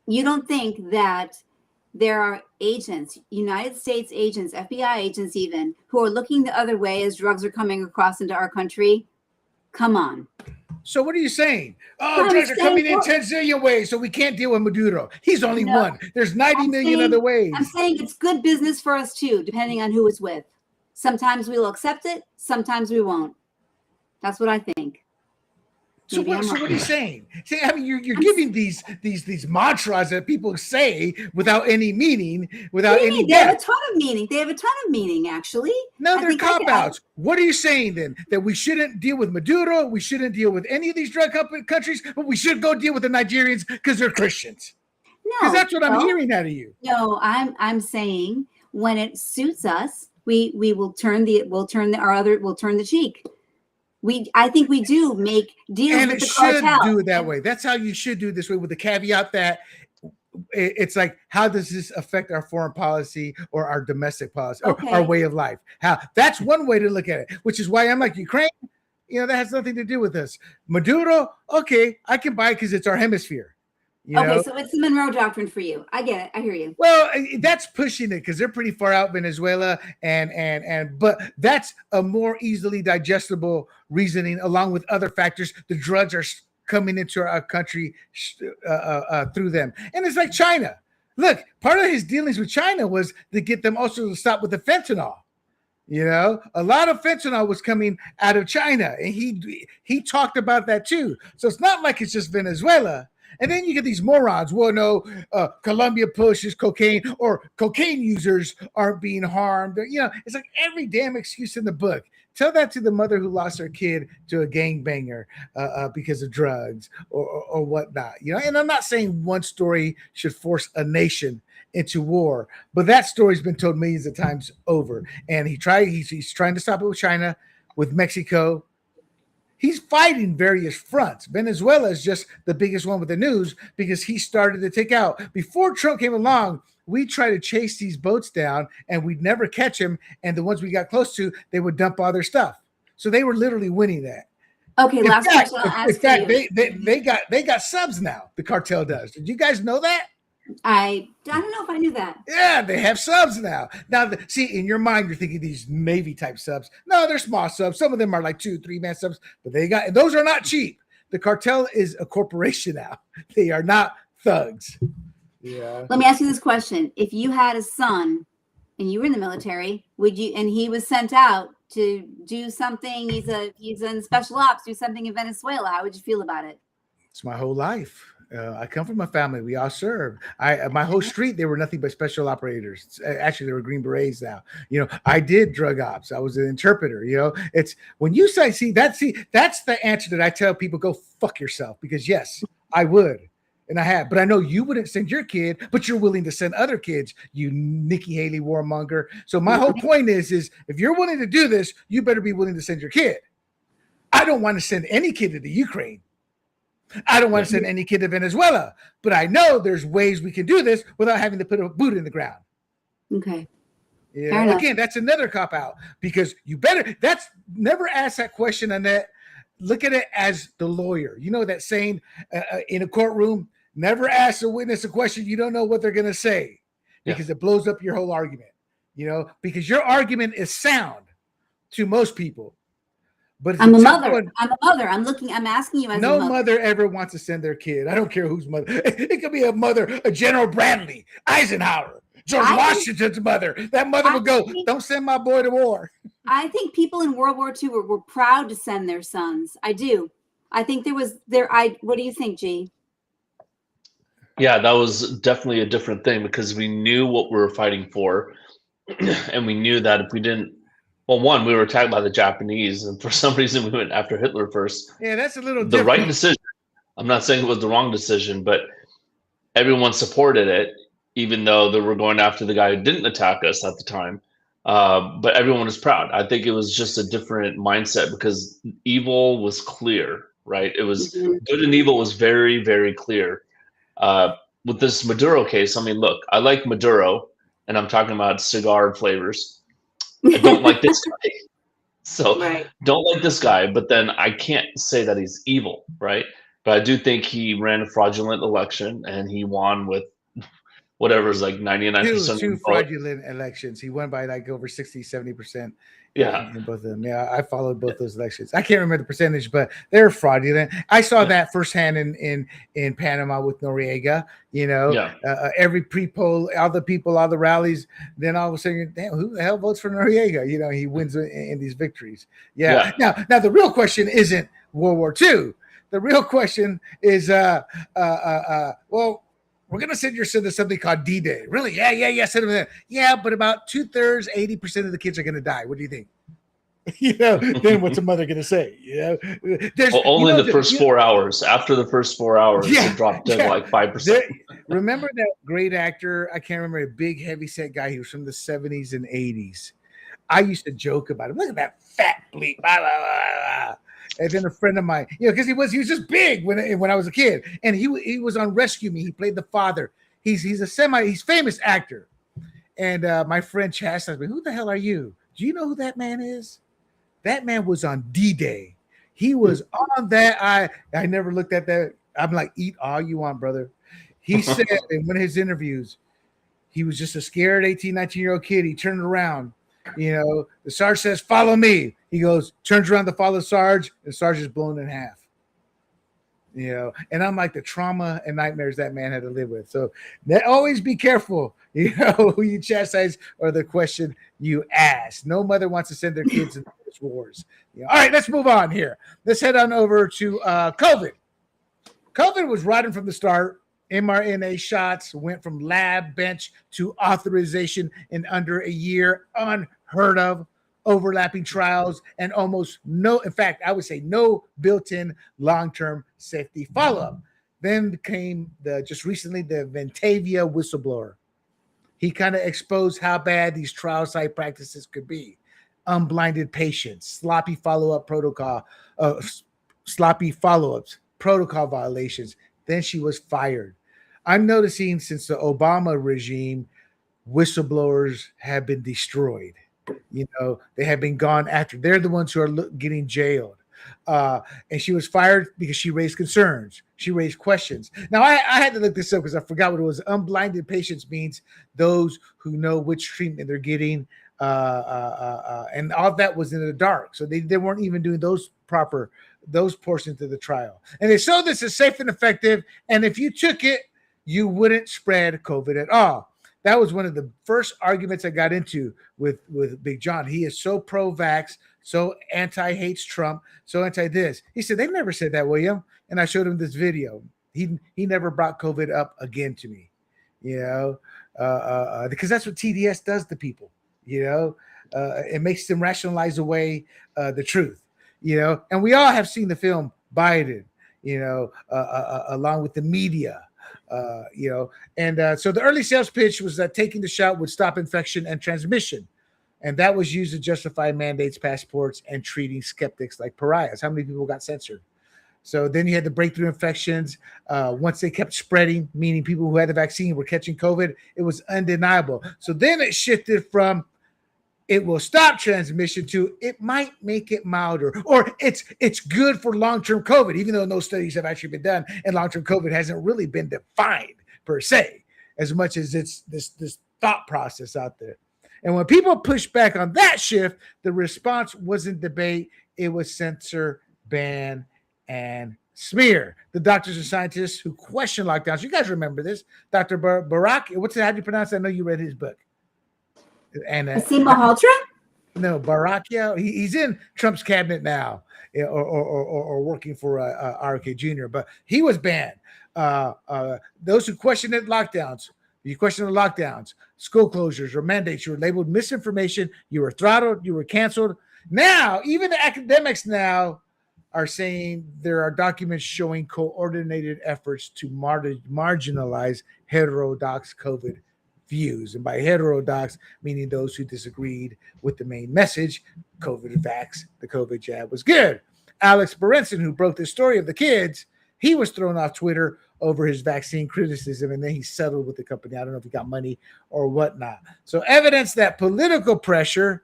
You don't think that there are agents, United States agents, FBI agents even, who are looking the other way as drugs are coming across into our country? Come on.
So what are you saying? Oh,
I'm
drugs are
saying
coming in
what-
10 zillion ways, so we can't deal with Maduro. He's only
No.
one. There's 90
I'm
million
saying-
other ways.
I'm saying it's good business for us too, depending on who it's with. Sometimes we'll accept it, sometimes we won't. That's what I think.
So
Maybe
what,
I'm
so
wrong.
what are you saying? See, I mean, you're
I'm
giving these mantras that people say without any meaning, without
What do you
any
mean? They have a
depth.
ton of meaning. They have a ton of meaning, actually.
No,
I
they're
think I could-
cop-outs. What are you saying then? That we shouldn't deal with Maduro, we shouldn't deal with any of these drug countries, but we should go deal with the Nigerians because they're Christians. Because
No,
that's what I'm
no.
hearing out of you.
No, I'm saying when it suits us, we will turn the cheek. I think we do make deals
And
with
it
the
should
cartel.
do it that way. That's how you should do it this way, with the caveat that it's like, how does this affect our foreign policy or our domestic policy or
Okay.
our way of life? How that's one way to look at it, which is why I'm like, Ukraine, that has nothing to do with us. Maduro, okay, I can buy it because it's our hemisphere. You
Okay,
know?
so it's the Monroe Doctrine for you. I get it. I hear you.
Well, that's pushing it because they're pretty far out, Venezuela, but that's a more easily digestible reasoning, along with other factors. The drugs are coming into our country through them, and it's like China. Look, part of his dealings with China was to get them also to stop with the fentanyl. A lot of fentanyl was coming out of China, and he talked about that too. So it's not like it's just Venezuela. And then you get these morons. Well, no, Colombia pushes cocaine, or cocaine users aren't being harmed. It's like every damn excuse in the book. Tell that to the mother who lost her kid to a gangbanger because of drugs or whatnot. And I'm not saying one story should force a nation into war, but that story's been told millions of times over. And he's trying to stop it with China, with Mexico. He's fighting various fronts. Venezuela is just the biggest one with the news because he started to take out. Before Trump came along, we tried to chase these boats down and we'd never catch them. And the ones we got close to, they would dump all their stuff. So they were literally winning that.
Okay, last question I'll ask
In fact,
you.
they got subs now. The cartel does. Did you guys know that?
I don't know if I knew that.
Yeah, they have subs now. Now, see, in your mind, you're thinking these Navy type subs. No, they're small subs. Some of them are like 2-3 man subs, but those are not cheap. The cartel is a corporation now. They are not thugs. Yeah.
Let me ask you this question: if you had a son and you were in the military, and he was sent out to do something, he's in special ops, do something in Venezuela, how would you feel about it?
It's my whole life. I come from a family. We all served. My whole street, they were nothing but special operators. Actually, they were Green Berets now. I did drug ops. I was an interpreter. It's when you that's the answer that I tell people: go fuck yourself. Because yes, I would, and I have. But I know you wouldn't send your kid, but you're willing to send other kids. You Nikki Haley warmonger. So my whole point is if you're willing to do this, you better be willing to send your kid. I don't want to send any kid to the Ukraine. I don't want to send any kid to Venezuela, but I know there's ways we can do this without having to put a boot in the ground.
Okay.
Again, that's another cop out because never ask that question, Annette. Look at it as the lawyer. You know that saying in a courtroom, never ask a witness a question you don't know what they're going to say because it blows up your whole argument, because your argument is sound to most people. But
I'm a mother. I'm asking you as
no
a mother.
mother ever wants to send their kid. I don't care whose mother. It could be a mother, a General Bradley, Eisenhower, George Washington's mother. That mother would go, don't send my boy to war.
I think people in World War II were proud to send their sons. I do. I think what do you think, G?
Yeah, that was definitely a different thing because we knew what we were fighting for. And we knew that if we didn't, well, one, we were attacked by the Japanese, and for some reason we went after Hitler first.
Yeah, that's a little
the
different.
right decision. I'm not saying it was the wrong decision, but everyone supported it, even though they were going after the guy who didn't attack us at the time. But everyone was proud. I think it was just a different mindset because evil was clear, right? It was good and evil was very, very clear. With this Maduro case, I mean, look, I like Maduro, and I'm talking about cigar flavors. I don't like this guy. So don't like this guy, but then I can't say that he's evil, right? But I do think he ran a fraudulent election and he won with whatever is like 99%
two
of the vote.
fraudulent elections. He won by like over 60-70%.
Yeah.
In both of them. Yeah, I followed both those elections. I can't remember the percentage, but they're fraudulent. I saw that firsthand in Panama with Noriega. You know, every pre-poll, all the people, all the rallies. Then all of a sudden, damn, who the hell votes for Noriega? You know, he wins in these victories. Yeah. Now the real question isn't World War II. The real question is, well, we're going to send your son to something called D-Day. Really? Yeah. Send him there. Yeah, but about 2/3, 80% of the kids are going to die. What do you think? You know, then what's a mother going to say? You know,
only the first 4 hours. After the first 4 hours, it dropped to like 5%.
Remember that great actor? I can't remember, a big, heavy-set guy. He was from the 70s and 80s. I used to joke about him. Look at that fat bleep. Blah, blah, blah. And then a friend of mine, you know, because he was just big when I was a kid, and he was on Rescue Me. He played the father. He's famous actor, and my friend chastised me. Who the hell are you? Do you know who that man is? That man was on D-Day. He was on that. I never looked at that. I'm like, eat all you want, brother. He said in one of his interviews, he was just a scared 18, 19-year-old kid. He turned around. You know, the Sarge says, follow me. He goes, turns around to follow Sarge, and Sarge is blown in half. You know, and I'm like, the trauma and nightmares that man had to live with. So always be careful, you know, who you chastise or the question you ask. No mother wants to send their kids into those wars. You know, all right, let's move on here. Let's head on over to COVID. COVID was rotten from the start. mRNA shots went from lab bench to authorization in under a year. Unheard of. Overlapping trials and almost no, in fact, I would say no built-in long-term safety follow-up. Then came just recently the Ventavia whistleblower. He kind of exposed how bad these trial site practices could be. Unblinded patients, sloppy follow-ups, protocol violations. Then she was fired. I'm noticing since the Obama regime, whistleblowers have been destroyed. You know, they have been gone after. They're the ones who are getting jailed. And she was fired because she raised concerns. She raised questions. Now, I had to look this up because I forgot what it was. Unblinded patients means those who know which treatment they're getting. And all that was in the dark. So they weren't even doing those portions of the trial. And they showed this is safe and effective. And if you took it, you wouldn't spread COVID at all. That was one of the first arguments I got into with Big John. He is so pro-vax, so anti-hates Trump, so anti-this. He said, they've never said that, William. And I showed him this video. He never brought COVID up again to me, you know, because that's what TDS does to people, you know. It makes them rationalize away the truth, you know. And we all have seen the film Biden, you know, along with the media. You know, and so the early sales pitch was that taking the shot would stop infection and transmission. And that was used to justify mandates, passports, and treating skeptics like pariahs. How many people got censored? So then you had the breakthrough infections. Once they kept spreading, meaning people who had the vaccine were catching COVID, it was undeniable. So then it shifted from it will stop transmission to it might make it milder, or it's good for long-term COVID, even though no studies have actually been done, and long-term COVID hasn't really been defined per se, as much as it's this thought process out there. And when people push back on that shift, the response wasn't debate, it was censor, ban, and smear. The doctors and scientists who question lockdowns, you guys remember this, Dr. Barack, how do you pronounce that? I know you read his book. And
Asim Malhotra?
No, Barakia. He's in Trump's cabinet now, or working for RFK Jr. But he was banned. Those who questioned lockdowns, you questioned the lockdowns, school closures, or mandates, you were labeled misinformation. You were throttled. You were canceled. Now, even the academics now are saying there are documents showing coordinated efforts to marginalize heterodox COVID views. And by heterodox, meaning those who disagreed with the main message, COVID vax, the COVID jab was good. Alex Berenson, who broke the story of the kids, he was thrown off Twitter over his vaccine criticism, and then he settled with the company. I don't know if he got money or whatnot. So evidence that political pressure,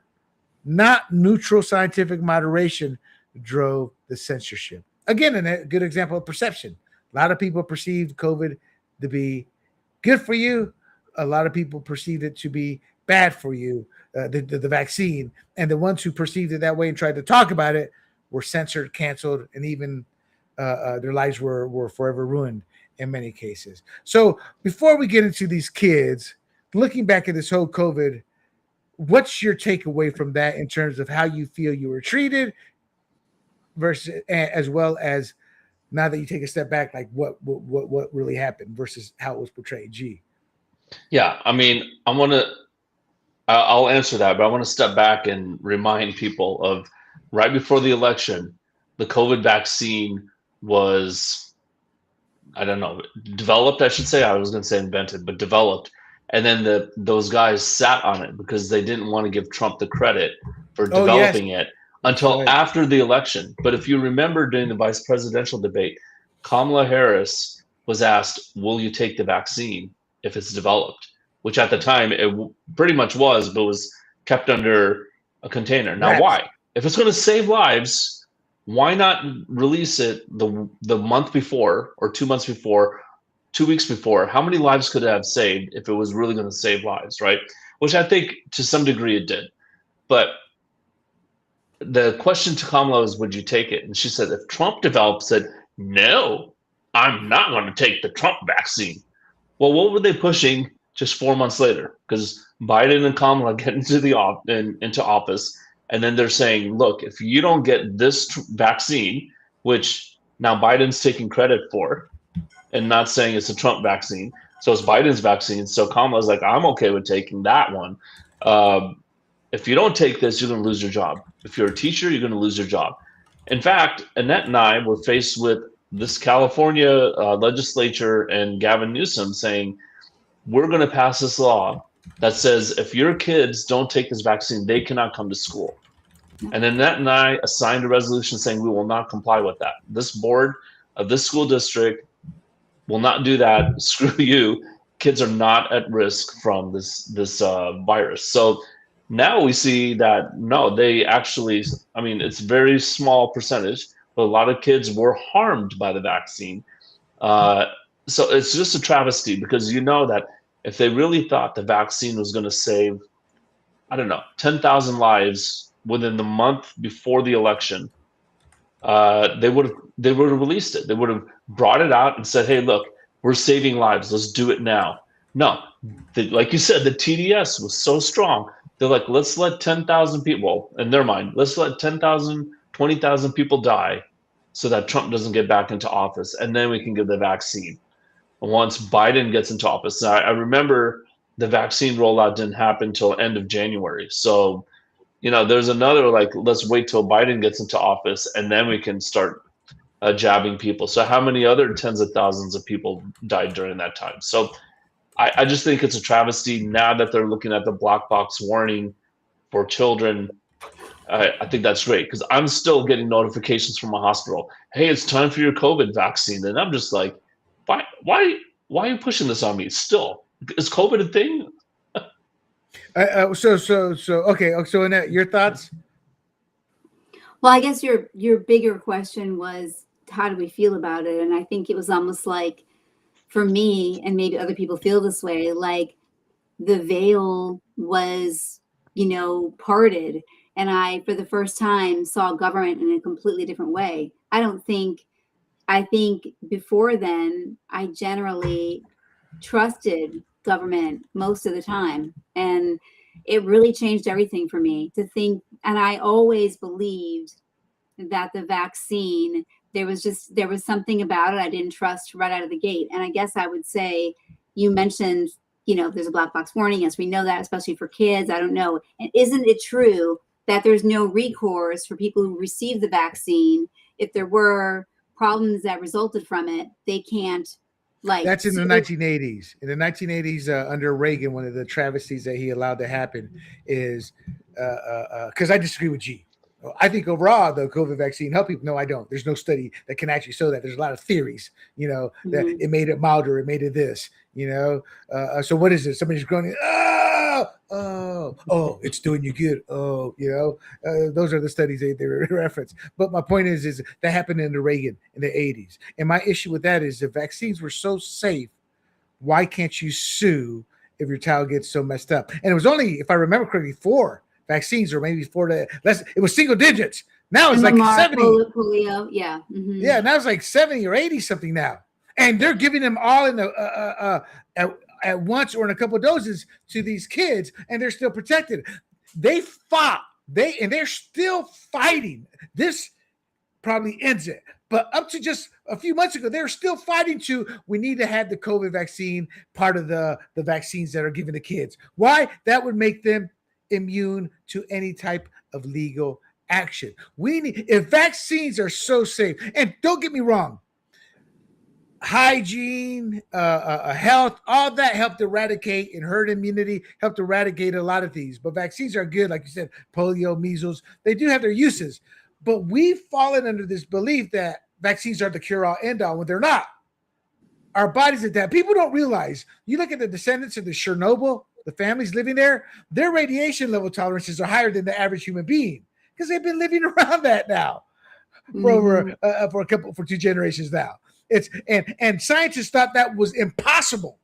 not neutral scientific moderation, drove the censorship. Again, a good example of perception. A lot of people perceived COVID to be good for you, a lot of people perceived it to be bad for you, the vaccine, and the ones who perceived it that way and tried to talk about it were censored, canceled, and even their lives were forever ruined in many cases. So before we get into these kids, looking back at this whole COVID, what's your takeaway from that in terms of how you feel you were treated versus, as well as now that you take a step back, like what really happened versus how it was portrayed? G.
Yeah, I mean, I'll answer that, but I want to step back and remind people of right before the election, the COVID vaccine was, I don't know, developed, I should say. I was going to say invented, but developed. And then those guys sat on it because they didn't want to give Trump the credit for developing it until after the election. But if you remember during the vice presidential debate, Kamala Harris was asked, will you take the vaccine if it's developed? Which at the time it pretty much was, but was kept under a container. Now, why? If it's going to save lives, why not release it the month before or 2 months before, 2 weeks before? How many lives could it have saved if it was really going to save lives, right? Which I think to some degree it did. But the question to Kamala is, would you take it? And she said, if Trump develops it, no, I'm not going to take the Trump vaccine. Well, what were they pushing just 4 months later? Because Biden and Kamala get into office, and then they're saying, look, if you don't get this vaccine, which now Biden's taking credit for, and not saying it's a Trump vaccine, so it's Biden's vaccine. So Kamala's like, I'm okay with taking that one. If you don't take this, you're going to lose your job. If you're a teacher, you're going to lose your job. In fact, Annette and I were faced with this California legislature and Gavin Newsom saying, we're going to pass this law that says if your kids don't take this vaccine, they cannot come to school. And Annette and I assigned a resolution saying we will not comply with that. This board of this school district will not do that. Screw you. Kids are not at risk from this virus. So now we see that, no, they actually, I mean, it's a very small percentage, but a lot of kids were harmed by the vaccine. So it's just a travesty, because you know that if they really thought the vaccine was going to save, I don't know, 10,000 lives within the month before the election, they would have released it. They would have brought it out and said, hey, look, we're saving lives. Let's do it now. No, like you said, the TDS was so strong. They're like, let's let 10,000 people, in their mind, let's let 10,000, 20,000 people die so that Trump doesn't get back into office, and then we can give the vaccine once Biden gets into office. Now, I remember the vaccine rollout didn't happen until end of January. So, you know, there's another, like, let's wait till Biden gets into office and then we can start jabbing people. So how many other tens of thousands of people died during that time? So I just think it's a travesty now that they're looking at the black box warning for children. I think that's great, because I'm still getting notifications from a hospital. Hey, it's time for your COVID vaccine. And I'm just like, why are you pushing this on me still? Is COVID a thing?
Okay. So Annette, your thoughts?
Well, I guess your bigger question was, how do we feel about it? And I think it was almost like, for me, and maybe other people feel this way, like the veil was, parted. And I, for the first time, saw government in a completely different way. I think before then, I generally trusted government most of the time. And it really changed everything for me to think. And I always believed that the vaccine, there was something about it I didn't trust right out of the gate. And I guess I would say, you mentioned, there's a black box warning. Yes, we know that, especially for kids. I don't know. And isn't it true that there's no recourse for people who receive the vaccine? If there were problems that resulted from it, they can't,
that's in the 1980s. In the 1980s, under Reagan, one of the travesties that he allowed to happen is, because I disagree with G. I think overall the COVID vaccine helped people. No, I don't. There's no study that can actually show that. There's a lot of theories, that it made it milder, it made it this, so what is it? Somebody's groaning, oh, it's doing you good. Oh, those are the studies they reference. But my point is that happened in the Reagan in the 80s. And my issue with that is the vaccines were so safe. Why can't you sue if your child gets so messed up. And it was only, if I remember correctly, 4 vaccines, or maybe 4 to less. It was single digits. Now it's like 70.
Polio, yeah. Mm-hmm.
Yeah, now it's like 70 or 80 something now. And they're giving them all in at once or in a couple of doses to these kids, and they're still protected. They fought. They're still fighting. This probably ends it. But up to just a few months ago, they were still fighting we need to have the COVID vaccine part of the vaccines that are given to kids. Why? That would make them immune to any type of legal action. If vaccines are so safe, and don't get me wrong, hygiene, health, all that helped eradicate, and herd immunity helped eradicate a lot of these. But vaccines are good, like you said, polio, measles, they do have their uses. But we've fallen under this belief that vaccines are the cure-all, end-all, when they're not. Our bodies adapt. People don't realize, you look at the descendants of the Chernobyl, the families living there, their radiation level tolerances are higher than the average human being because they've been living around that now for 2 generations now. And scientists thought that was impossible.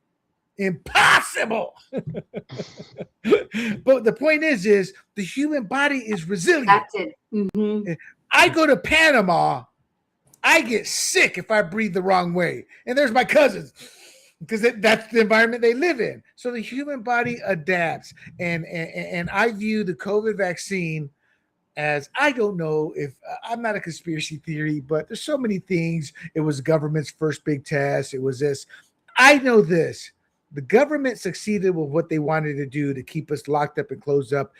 Impossible. But the point is the human body is resilient.
Mm-hmm.
I go to Panama, I get sick if I breathe the wrong way. And there's my cousins, because that's the environment they live in. So the human body adapts. And I view the COVID vaccine as, I don't know if I'm not a conspiracy theory, but there's so many things. It was government's first big test. It was this. I know this. The government succeeded with what they wanted to do to keep us locked up and closed up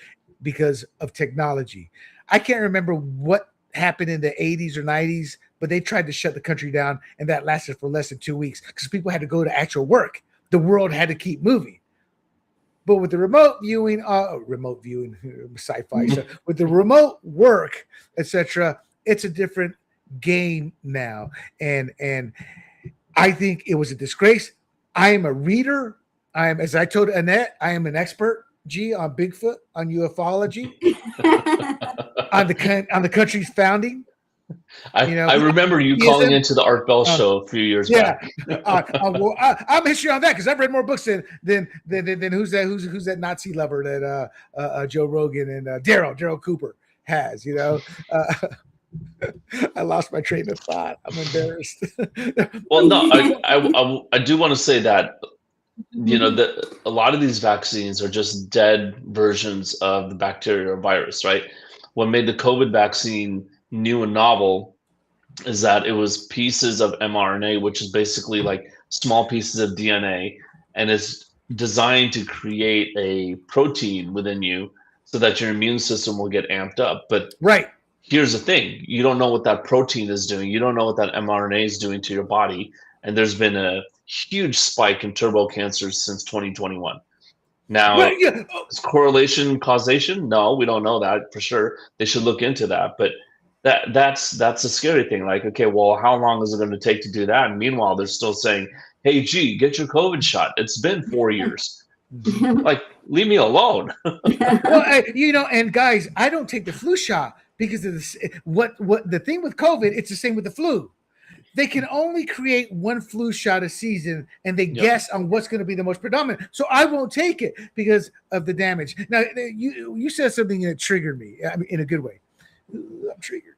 because of technology. I can't remember what happened in the 80s or 90s, but they tried to shut the country down, and that lasted for less than 2 weeks because people had to go to actual work. The world had to keep moving. But with the remote viewing, sci-fi, so with the remote work, etc., it's a different game now. And I think it was a disgrace. I am a reader. As I told Annette, I am an expert, on Bigfoot, on ufology, on the country's founding.
I remember you calling into the Art Bell show a few years back.
Well, I'm history on that because I've read more books than who's that Nazi lover that Joe Rogan and Daryl Cooper has. I lost my train of thought. I'm embarrassed.
Well, no, I do want to say that a lot of these vaccines are just dead versions of the bacteria or virus, right? What made the COVID vaccine new and novel is that it was pieces of mRNA, which is basically like small pieces of DNA, and it's designed to create a protein within you so that your immune system will get amped up. But here's the thing, you don't know what that protein is doing. You don't know what that mRNA is doing to your body. And there's been a huge spike in turbo cancers since 2021. Now, is correlation causation? No, we don't know that for sure. They should look into that. But that's a scary thing. Like, okay, well, how long is it going to take to do that? And meanwhile, they're still saying, hey, gee, get your COVID shot. It's been 4 years. Like, leave me alone.
Well, and guys, I don't take the flu shot because of this. What the thing with COVID, it's the same with the flu. They can only create one flu shot a season, and they guess on what's going to be the most predominant. So I won't take it because of the damage. Now, you said something that triggered me, in a good way. I'm triggered.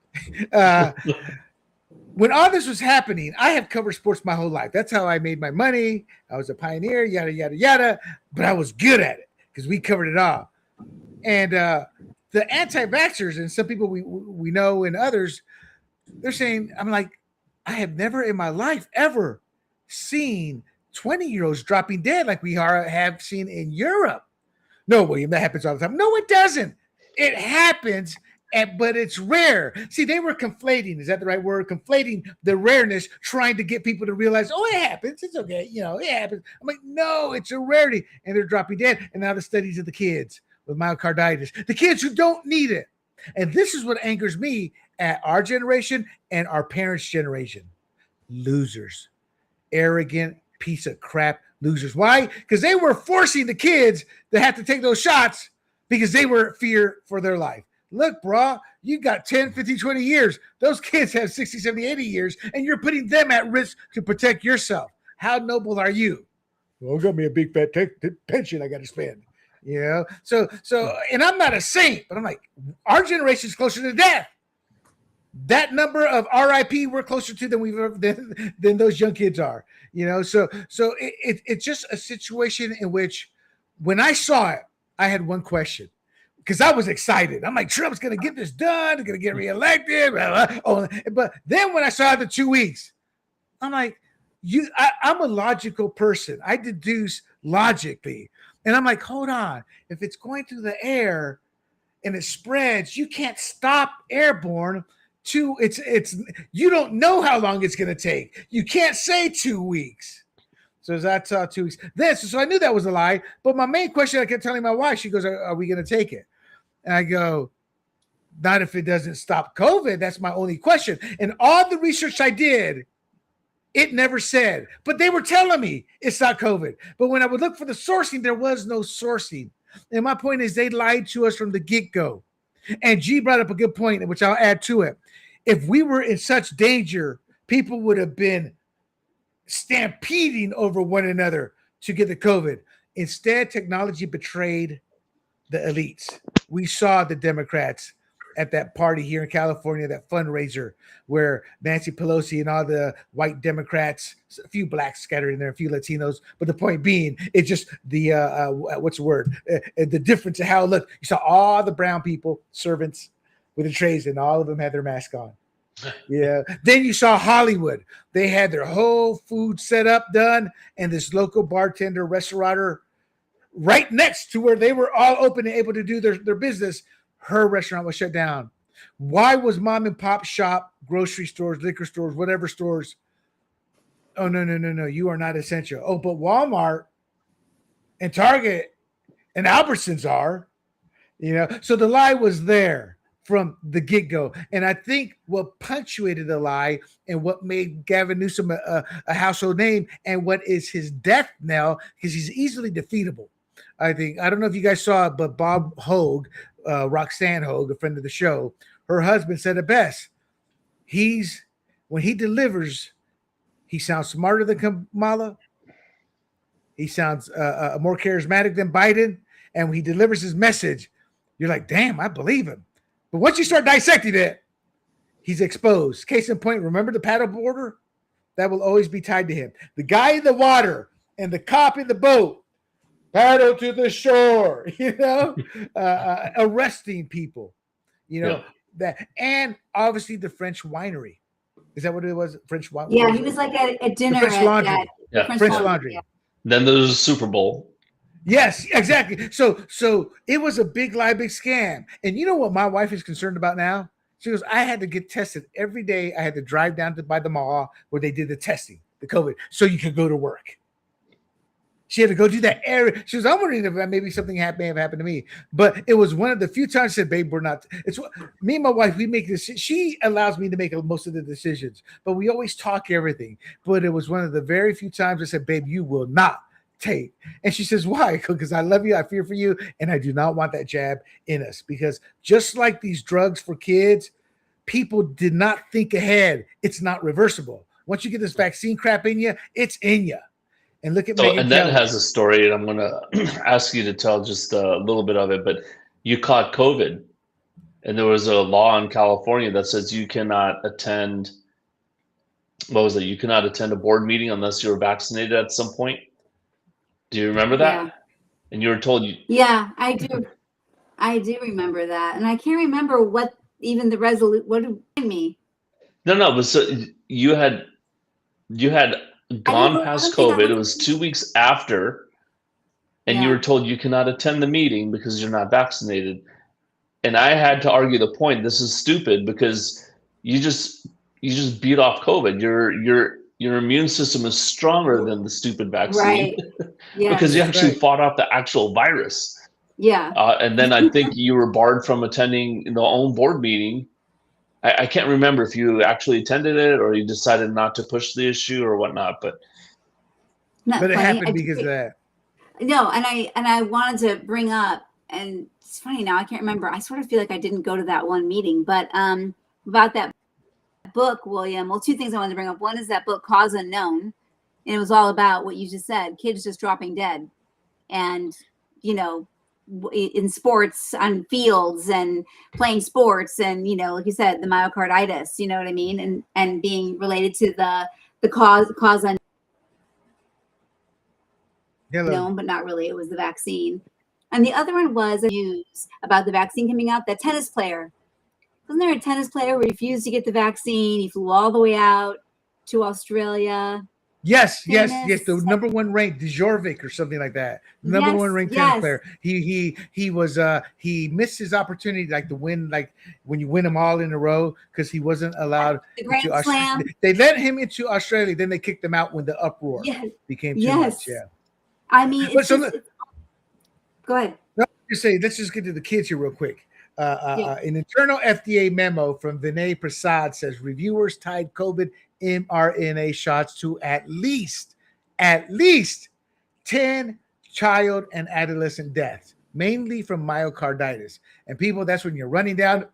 When all this was happening, I have covered sports my whole life. That's how I made my money. I was a pioneer, yada, yada, yada. But I was good at it because we covered it all. And the anti-vaxxers and some people we know and others, they're saying, I'm like, I have never in my life ever seen 20-year-olds dropping dead like we have seen in Europe. No, William, that happens all the time. No, it doesn't. It happens, but it's rare. See, they were conflating. Is that the right word? Conflating the rareness, trying to get people to realize, oh, it happens. It's okay. It happens. I'm like, no, it's a rarity. And they're dropping dead. And now the studies of the kids with myocarditis, the kids who don't need it. And this is what angers me at our generation and our parents' generation. Losers. Arrogant piece of crap losers. Why? Because they were forcing the kids to have to take those shots because they were fear for their life. Look, brah, you got 10, 15, 20 years. Those kids have 60, 70, 80 years, and you're putting them at risk to protect yourself. How noble are you? Well, got me a big fat pension I got to spend. You know, so, and I'm not a saint, but I'm like, our generation is closer to death. That number of RIP we're closer to than we've ever than those young kids are. You know, so it's just a situation in which, when I saw it, I had one question, because I was excited. I'm like, Trump's going to get this done. He's going to get reelected. Blah, blah. Oh, but then when I saw the 2 weeks, I'm like, I'm a logical person. I deduce logically. And I'm like, hold on. If it's going through the air and it spreads, you can't stop airborne. It's you don't know how long it's going to take. You can't say 2 weeks. So that's 2 weeks. So I knew that was a lie. But my main question, I kept telling my wife, she goes, are we going to take it? And I go, not if it doesn't stop COVID. That's my only question. And all the research I did, it never said, but they were telling me it's not COVID. But when I would look for the sourcing, there was no sourcing. And my point is, they lied to us from the get-go. And G brought up a good point, which I'll add to it. If we were in such danger, people would have been stampeding over one another to get the COVID. Instead, technology betrayed the elites. We saw the Democrats at that party here in California, that fundraiser where Nancy Pelosi and all the white Democrats, a few blacks scattered in there, a few Latinos, but the point being, it's just the what's the word? The difference in how it looked. You saw all the brown people, servants with the trays, and all of them had their mask on. Yeah. Then you saw Hollywood. They had their whole food set up, done, and this local bartender, restaurateur, right next to where they were all open and able to do their business, her restaurant was shut down. Why was mom and pop shop, grocery stores, liquor stores, whatever stores? Oh, no. You are not essential. Oh, but Walmart and Target and Albertsons are, you know. So the lie was there from the get-go. And I think what punctuated the lie and what made Gavin Newsom a household name, and what is his death knell, because he's easily defeatable. I don't know if you guys saw it, but Bob Hogue, Roxanne Hogue, a friend of the show, her husband said it best. When he delivers, he sounds smarter than Kamala. He sounds more charismatic than Biden. And when he delivers his message, you're like, damn, I believe him. But once you start dissecting it, he's exposed. Case in point, remember the paddle boarder? That will always be tied to him. The guy in the water and the cop in the boat, paddle to the shore, you know, arresting people, you know, that, and obviously the French winery. Is that what it was? French winery?
Yeah, he was like at dinner.
French Laundry.
French
Laundry.
Yeah.
Then there's a Super Bowl.
Yes, exactly. So it was a big lie, big scam. And you know what my wife is concerned about now? She goes, I had to get tested every day. I had to drive down by the mall where they did the testing, the COVID, so you could go to work. She had to go do that. She was, I'm wondering if maybe something may have happened to me. But it was one of the few times I said, babe, we're not. It's me and my wife, we make this. She allows me to make most of the decisions, but we always talk everything. But it was one of the very few times I said, babe, you will not take. And she says, why? Because I love you, I fear for you, and I do not want that jab in us. Because just like these drugs for kids, people did not think ahead. It's not reversible. Once you get this vaccine crap in you, it's in you. And look at
so,
Megyn
Annette
Kelly.
has a story, and I'm going to ask you to tell just a little bit of it. But you caught COVID, and there was a law in California that says you cannot attend. What was it? You cannot attend a board meeting unless you were vaccinated at some point. Do you remember that?
Yeah.
And you were told you.
Yeah, I do. I do remember that, and I can't remember what even the resolution. What did me?
No. But so you had gone past COVID. It was 2 weeks after, and you were told you cannot attend the meeting because you're not vaccinated. And I had to argue the point. This is stupid because you just beat off COVID. Your immune system is stronger than the stupid vaccine,
right? Yeah,
because you actually fought off the actual virus.
Yeah.
And then I think you were barred from attending the own board meeting. I can't remember if you actually attended it or you decided not to push the issue or whatnot, but
it happened because of that.
No, and I wanted to bring up, and it's funny now, I can't remember. I sort of feel like I didn't go to that one meeting, but about that book, William. Well, two things I wanted to bring up. One is that book, Cause Unknown, And it was all about what you just said, kids just dropping dead. And, you know, in sports on fields and playing sports and, you know, like you said, the myocarditis, you know what I mean? And being related to the cause unknown, but not really. It was the vaccine. And the other one was news about the vaccine coming out. That tennis player. Wasn't there a tennis player who refused to get the vaccine? He flew all the way out to Australia.
Yes. The number one ranked Djorvik or something like that. Number one ranked tennis player. He missed his opportunity, like to win, like when you win them all in a row, because he wasn't allowed
the Grand Slam.
They let him into Australia, then they kicked him out when the uproar became too much. Yeah.
I mean, go ahead.
No, just say, let's just get to the kids here real quick. An internal FDA memo from Vinay Prasad says reviewers tied COVID mRNA shots to at least 10 child and adolescent deaths, mainly from myocarditis. And people, that's when you're running down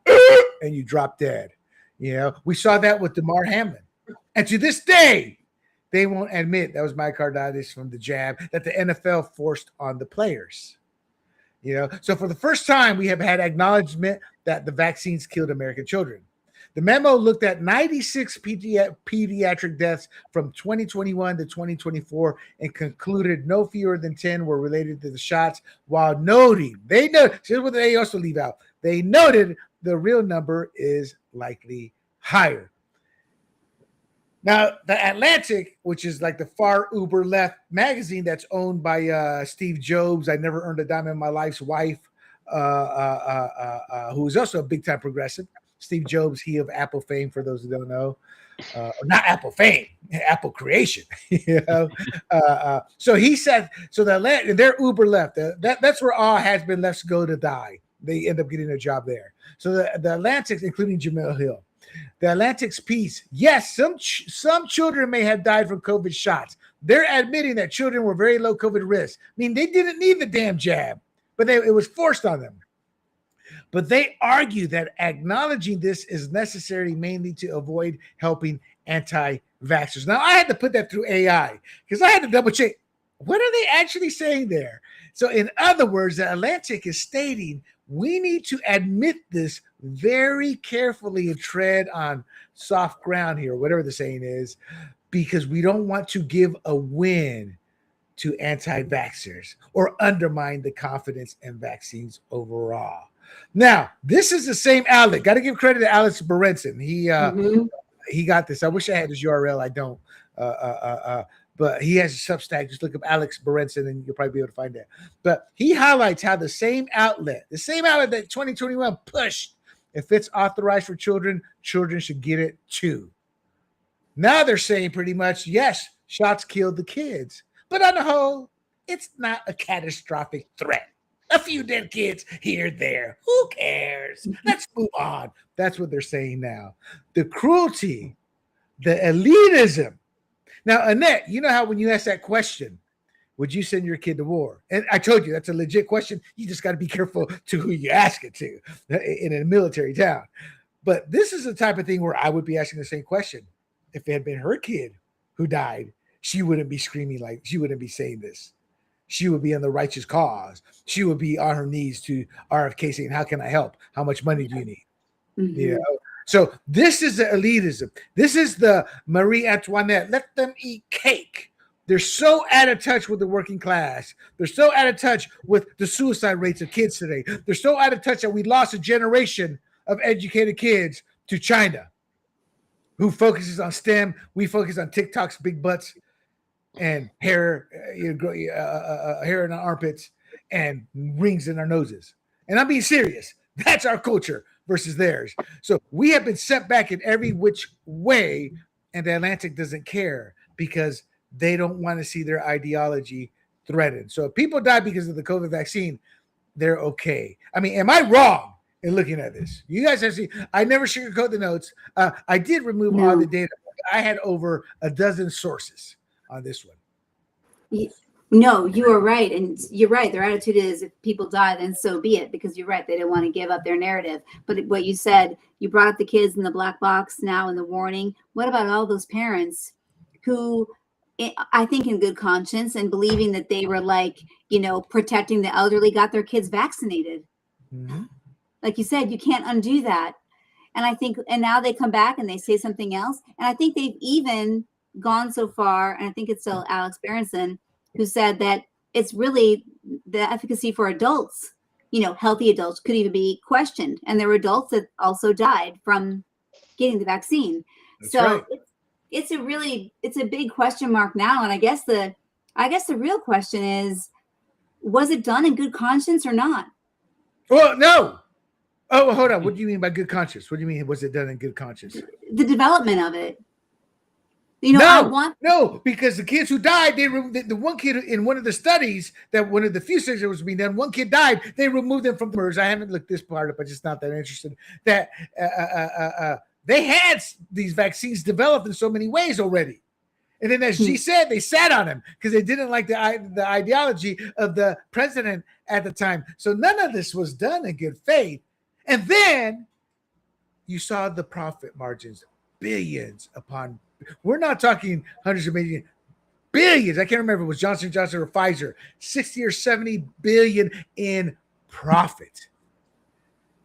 and you drop dead. You know, we saw that with Damar Hamlin. And to this day, they won't admit that was myocarditis from the jab that the NFL forced on the players. You know, so for the first time, we have had acknowledgement that the vaccines killed American children. The memo looked at 96 pediatric deaths from 2021 to 2024 and concluded no fewer than 10 were related to the shots, while noting, here's what they also leave out. They noted the real number is likely higher. Now, the Atlantic, which is like the far uber left magazine that's owned by Steve Jobs, I never earned a dime in my life's wife, who is also a big time progressive. Steve Jobs, he of Apple fame, for those who don't know, or not Apple fame, Apple creation. You know, so he said, so they're uber left. That's where all has been left go to die. They end up getting a job there. So the Atlantic, including Jamil Hill, the Atlantic's piece, yes, some children may have died from COVID shots. They're admitting that children were very low COVID risk. I mean, they didn't need the damn jab, but it was forced on them. But they argue that acknowledging this is necessary mainly to avoid helping anti-vaxxers. Now, I had to put that through AI because I had to double check. What are they actually saying there? So in other words, the Atlantic is stating we need to admit this very carefully and tread on soft ground here, whatever the saying is, because we don't want to give a win to anti-vaxxers or undermine the confidence in vaccines overall. Now, this is the same outlet. Got to give credit to Alex Berenson. He got this. I wish I had his URL. I don't. But he has a Substack. Just look up Alex Berenson and you'll probably be able to find that. But he highlights how the same outlet that 2021 pushed, if it's authorized for children, children should get it too. Now they're saying pretty much, yes, shots killed the kids. But on the whole, it's not a catastrophic threat. A few dead kids here and there. Who cares? Let's move on. That's what they're saying now. The cruelty, the elitism. Now, Annette, you know how when you ask that question, would you send your kid to war? And I told you that's a legit question. You just got to be careful to who you ask it to in a military town. But this is the type of thing where I would be asking the same question. If it had been her kid who died, she wouldn't be screaming like, she wouldn't be saying this. She would be in the righteous cause. She would be on her knees to RFK saying, how can I help? How much money do you need? Mm-hmm. You know? So this is the elitism. This is the Marie Antoinette. Let them eat cake. They're so out of touch with the working class. They're so out of touch with the suicide rates of kids today. They're so out of touch that we lost a generation of educated kids to China, who focuses on STEM. We focus on TikTok's big butts and hair, hair in our armpits and rings in our noses. And I'm being serious. That's our culture versus theirs. So we have been set back in every which way, and the Atlantic doesn't care because they don't want to see their ideology threatened. So if people die because of the COVID vaccine, they're okay. I mean, am I wrong in looking at this? You guys have seen, I never sugarcoat the notes. I did remove all the data. I had over a dozen sources on this one.
No, you are right. And you're right. Their attitude is if people die, then so be it, because you're right. They didn't want to give up their narrative. But what you said, you brought up the kids in the black box now in the warning. What about all those parents who I think in good conscience and believing that they were like, protecting the elderly, got their kids vaccinated.
Mm-hmm.
Like you said, you can't undo that. And I think, and now they come back and they say something else. And I think they've even gone so far, and I think it's still Alex Berenson, who said that it's really the efficacy for adults, healthy adults could even be questioned. And there were adults that also died from getting the vaccine.
That's
so
right.
it's a big question mark now. And I guess the real question is, was it done in good conscience or not?
Well, no. Oh, hold on. What do you mean by good conscience? What do you mean? Was it done in good conscience?
The development of it.
No, because the kids who died, the one kid in one of the studies, that one of the few studies that was being done, one kid died. They removed them from the MERS. I haven't looked this part up. I'm just not that interested. That they had these vaccines developed in so many ways already. And then, as she said, they sat on him because they didn't like the ideology of the president at the time. So none of this was done in good faith. And then you saw the profit margins, billions upon. We're not talking hundreds of millions, billions. I can't remember if it was Johnson & Johnson or Pfizer, 60 or 70 billion in profit.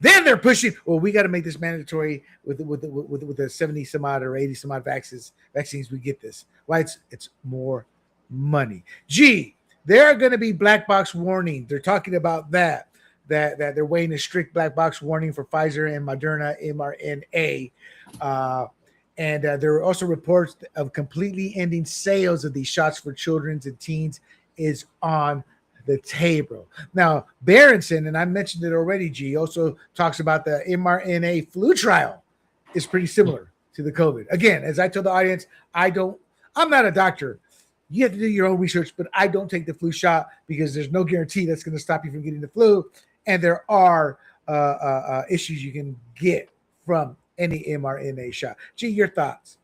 Then they're pushing, well, we got to make this mandatory with the 70 some odd or 80 some odd vaccines we get this. Why? It's more money. Gee, there are going to be black box warning. They're talking about that they're weighing a strict black box warning for Pfizer and Moderna mRNA. And there are also reports of completely ending sales of these shots for children and teens is on the table. Now, Berenson, and I mentioned it already, G, also talks about the mRNA flu trial is pretty similar to the COVID. Again, as I told the audience, I'm not a doctor. You have to do your own research, but I don't take the flu shot because there's no guarantee that's going to stop you from getting the flu. And there are issues you can get from any mRNA shot. Gee, your thoughts?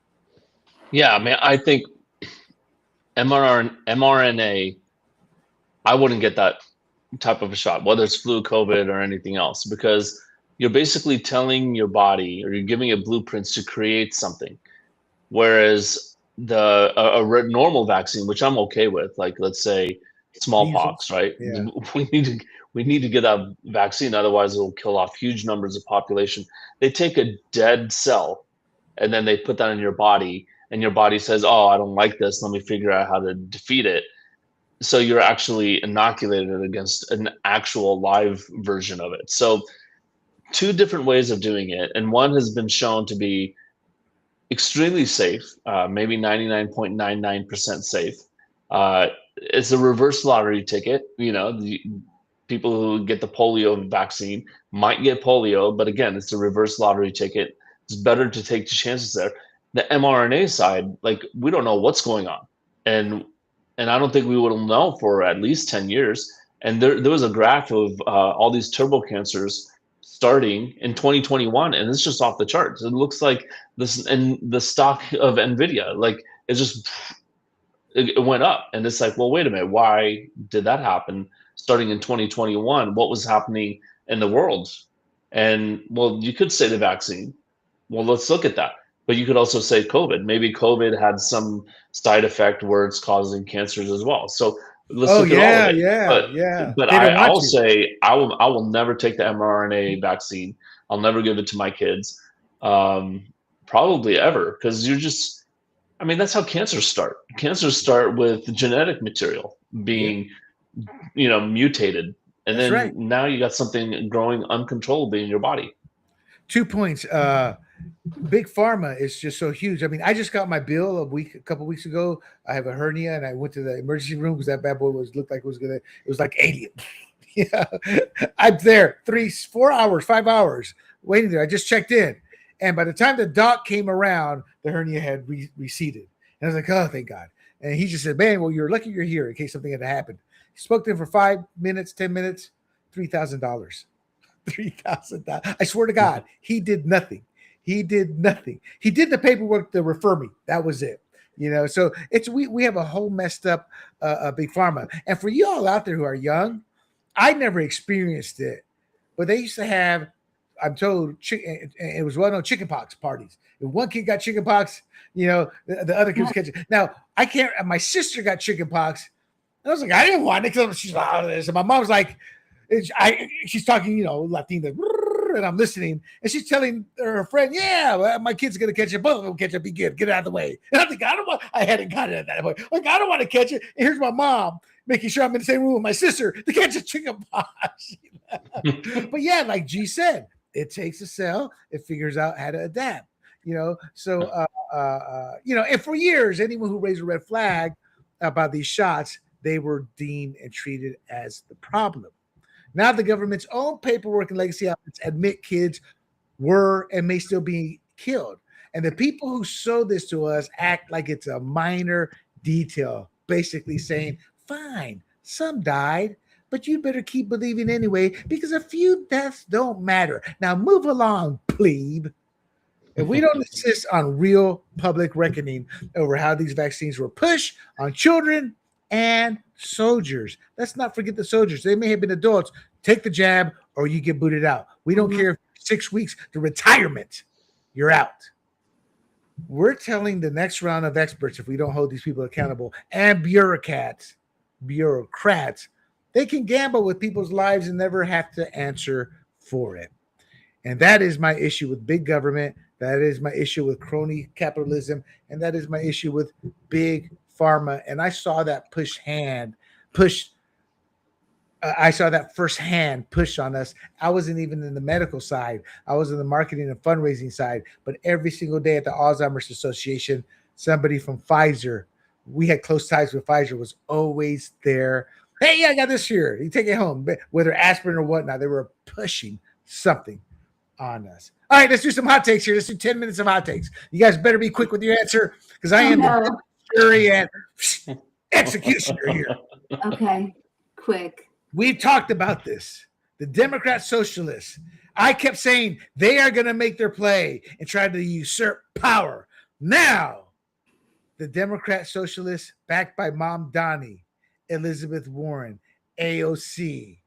Yeah, I mean, I think mRNA, I wouldn't get that type of a shot, whether it's flu, COVID, or anything else, because you're basically telling your body, or you're giving it blueprints to create something. Whereas a normal vaccine, which I'm okay with, like let's say smallpox, right?
Yeah.
We need to get that vaccine, otherwise it will kill off huge numbers of population. They take a dead cell and then they put that in your body, and your body says, oh, I don't like this, let me figure out how to defeat it. So you're actually inoculated against an actual live version of it. So two different ways of doing it, and one has been shown to be extremely safe, maybe 99.99% safe. It's a reverse lottery ticket. The people who get the polio vaccine might get polio, but again, it's a reverse lottery ticket. It's better to take the chances there. The mRNA side, like, we don't know what's going on, and I don't think we will know for at least 10 years. And there was a graph of all these turbo cancers starting in 2021, and it's just off the charts. It looks like this, and the stock of Nvidia, like, it went up, and it's like, well, wait a minute, why did that happen? Starting in 2021, what was happening in the world? And well, you could say the vaccine. Well, let's look at that. But you could also say COVID. Maybe COVID had some side effect where it's causing cancers as well. So let's look at all of it. But I will say I will never take the mRNA vaccine. I'll never give it to my kids, probably ever, because that's how cancers start. Cancers start with genetic material being, mutated, and then now you got something growing uncontrollably in your body.
2 points. Big pharma is just so huge. I mean, I just got my bill a couple weeks ago. I have a hernia, and I went to the emergency room because that bad boy looked like it was like alien. Yeah, I'm there 4 hours, 5 hours waiting there. I just checked in, and by the time the doc came around, the hernia had receded. And I was like, oh, thank God. And he just said, man, well, you're lucky you're here in case something had happened. He spoke to him for 5 minutes, 10 minutes, $3,000. $3,000. I swear to God, he did nothing. He did nothing. He did the paperwork to refer me. That was it. So we have a whole messed up big pharma. And for you all out there who are young, I never experienced it, but they used to have I'm told it was well known chickenpox parties. If one kid got chickenpox, the other kids catch it. Now I can't. My sister got chickenpox. And I was like, I didn't want it because she's like, this. And my mom's like, she's talking, Latina, and I'm listening, and she's telling her friend, yeah, well, my kid's gonna catch it. Both of them catch it. Be good. Get it out of the way. And I think I hadn't got it at that point. Like, I don't want to catch it. And here's my mom making sure I'm in the same room with my sister to catch a chickenpox. But yeah, like G said, it takes a cell. It figures out how to adapt. So and for years, anyone who raised a red flag about these shots, they were deemed and treated as the problem. Now the government's own paperwork and legacy outlets admit kids were and may still be killed. And the people who sow this to us act like it's a minor detail, basically saying, fine, some died, but you better keep believing anyway, because a few deaths don't matter. Now move along, plebe. If we don't insist on real public reckoning over how these vaccines were pushed on children and soldiers. Let's not forget the soldiers. They may have been adults. Take the jab or you get booted out. We don't care if 6 weeks to retirement, you're out. We're telling the next round of experts, if we don't hold these people accountable, and bureaucrats, they can gamble with people's lives and never have to answer for it. And that is my issue with big government. That is my issue with crony capitalism. And that is my issue with big pharma. And I saw that I saw that firsthand push on us. I wasn't even in the medical side. I was in the marketing and fundraising side. But every single day at the Alzheimer's Association, somebody from Pfizer, we had close ties with Pfizer, was always there. Hey, I got this here. You take it home. Whether aspirin or whatnot, they were pushing something on us. All right, let's do some hot takes here. Let's do 10 minutes of hot takes. You guys better be quick with your answer because I am the jury and executioner here.
Okay, quick.
We've talked about this. The Democrat socialists. I kept saying they are going to make their play and try to usurp power. Now, the Democrat socialists, backed by Mom Donnie, Elizabeth Warren, AOC.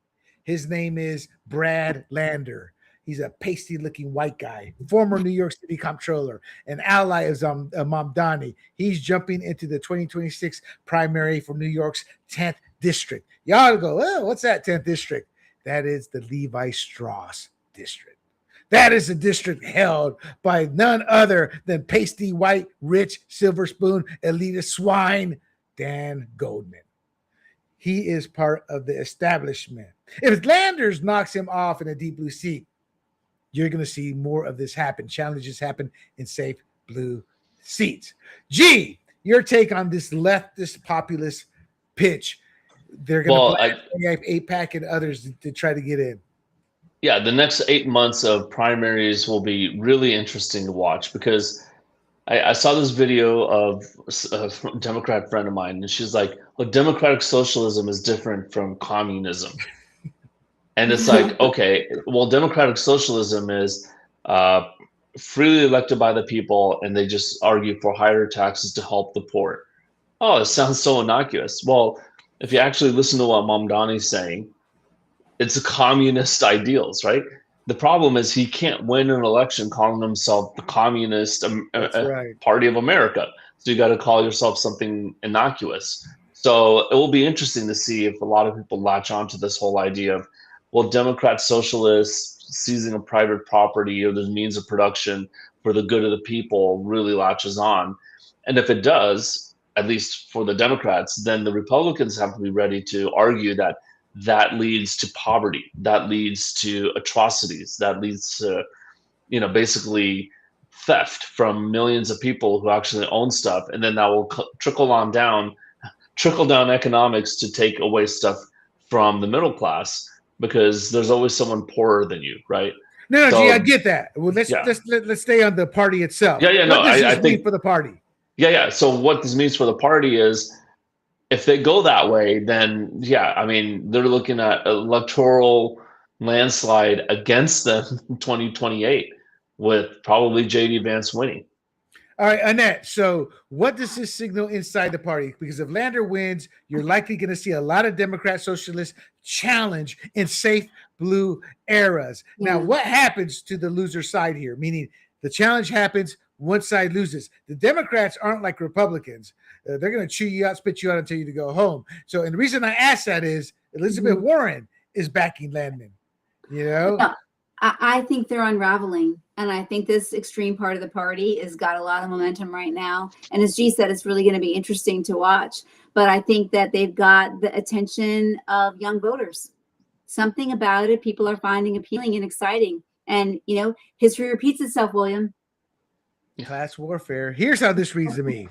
His name is Brad Lander. He's a pasty-looking white guy, former New York City comptroller, an ally of Mom Donnie. He's jumping into the 2026 primary for New York's 10th district. Y'all go, oh, what's that 10th district? That is the Levi Strauss district. That is a district held by none other than pasty white, rich, silver spoon, elitist swine, Dan Goldman. He is part of the establishment. If Landers knocks him off in a deep blue seat, you're going to see more of this happen. Challenges happen in safe blue seats. G, your take on this leftist populist pitch. They're going to have AIPAC and others to try to get in.
Yeah, the next 8 months of primaries will be really interesting to watch because I saw this video of a Democrat friend of mine, and she's like, well, democratic socialism is different from communism. And it's like, okay, well, democratic socialism is freely elected by the people, and they just argue for higher taxes to help the poor. Oh, it sounds so innocuous. Well, if you actually listen to what Mom Donnie's saying, it's a communist ideals, right? The problem is he can't win an election calling himself the Communist Party of America. So you got to call yourself something innocuous. So it will be interesting to see if a lot of people latch onto this whole idea of, well, Democrat socialists seizing of private property or the means of production for the good of the people really latches on. And if it does, at least for the Democrats, then the Republicans have to be ready to argue that that leads to poverty, that leads to atrocities, that leads to, basically theft from millions of people who actually own stuff. And then that will trickle down economics to take away stuff from the middle class, because there's always someone poorer than you, right?
No, G, I get that. Well, let's stay on the party itself. I think for the party.
Yeah. So what this means for the party is, if they go that way, then they're looking at electoral landslide against them in 2028, with probably JD Vance winning.
All right, Annette. So what does this signal inside the party? Because if Lander wins, you're likely going to see a lot of Democrat socialists challenge in safe blue eras. Now,
Yeah.
what happens to the loser side here? Meaning the challenge happens, one side loses. The Democrats aren't like Republicans. They're going to chew you out, spit you out, and tell you to go home. So, and the reason I ask that is Elizabeth Warren is backing Landman. You know?
Yeah. I think they're unraveling. And I think this extreme part of the party has got a lot of momentum right now. And as G said, it's really going to be interesting to watch. But I think that they've got the attention of young voters. Something about it people are finding appealing and exciting. And, you know, history repeats itself, William.
Class warfare. Here's how this reads to me.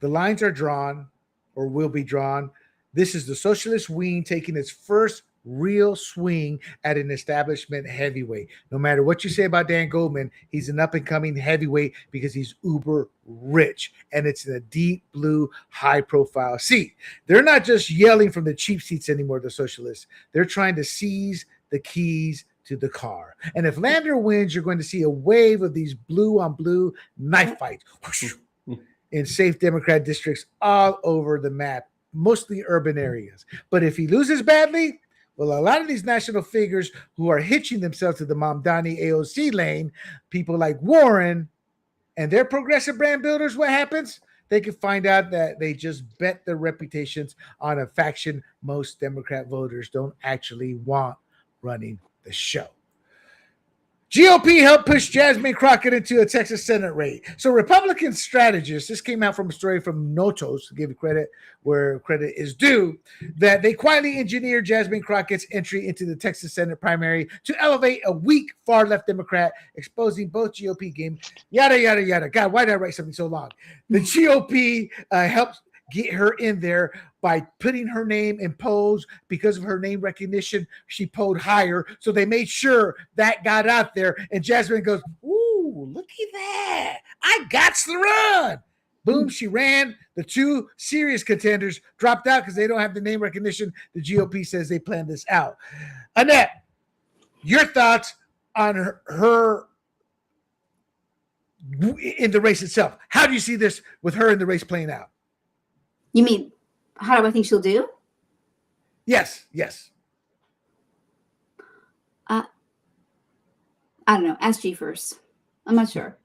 The lines are drawn or will be drawn. This is the socialist wing taking its first real swing at an establishment heavyweight. No matter what you say about Dan Goldman, he's an up-and-coming heavyweight because he's uber rich, and it's in a deep blue, high-profile seat. They're not just yelling from the cheap seats anymore, the socialists. They're trying to seize the keys to the car. And if Lander wins, you're going to see a wave of these blue-on-blue knife fights in safe Democrat districts all over the map, mostly urban areas. But if he loses badly, well, a lot of these national figures who are hitching themselves to the Mamdani AOC lane, people like Warren and their progressive brand builders, what happens? They can find out that they just bet their reputations on a faction most Democrat voters don't actually want running the show. GOP helped push Jasmine Crockett into a Texas Senate race. So Republican strategists, this came out from a story from Notos, to give credit where credit is due, that they quietly engineered Jasmine Crockett's entry into the Texas Senate primary to elevate a weak far-left Democrat, exposing both GOP game, yada, yada, yada. God, why did I write something so long? The GOP helped get her in there by putting her name in polls. Because of her name recognition, she polled higher. So they made sure that got out there. And Jasmine goes, ooh, look at that. I got to run. Boom, she ran. The two serious contenders dropped out because they don't have the name recognition. The GOP says they planned this out. Annette, your thoughts on her in the race itself. How do you see this with her in the race playing out?
You mean, how do I think she'll do?
Yes.
I don't know. Ask G first. I'm not sure.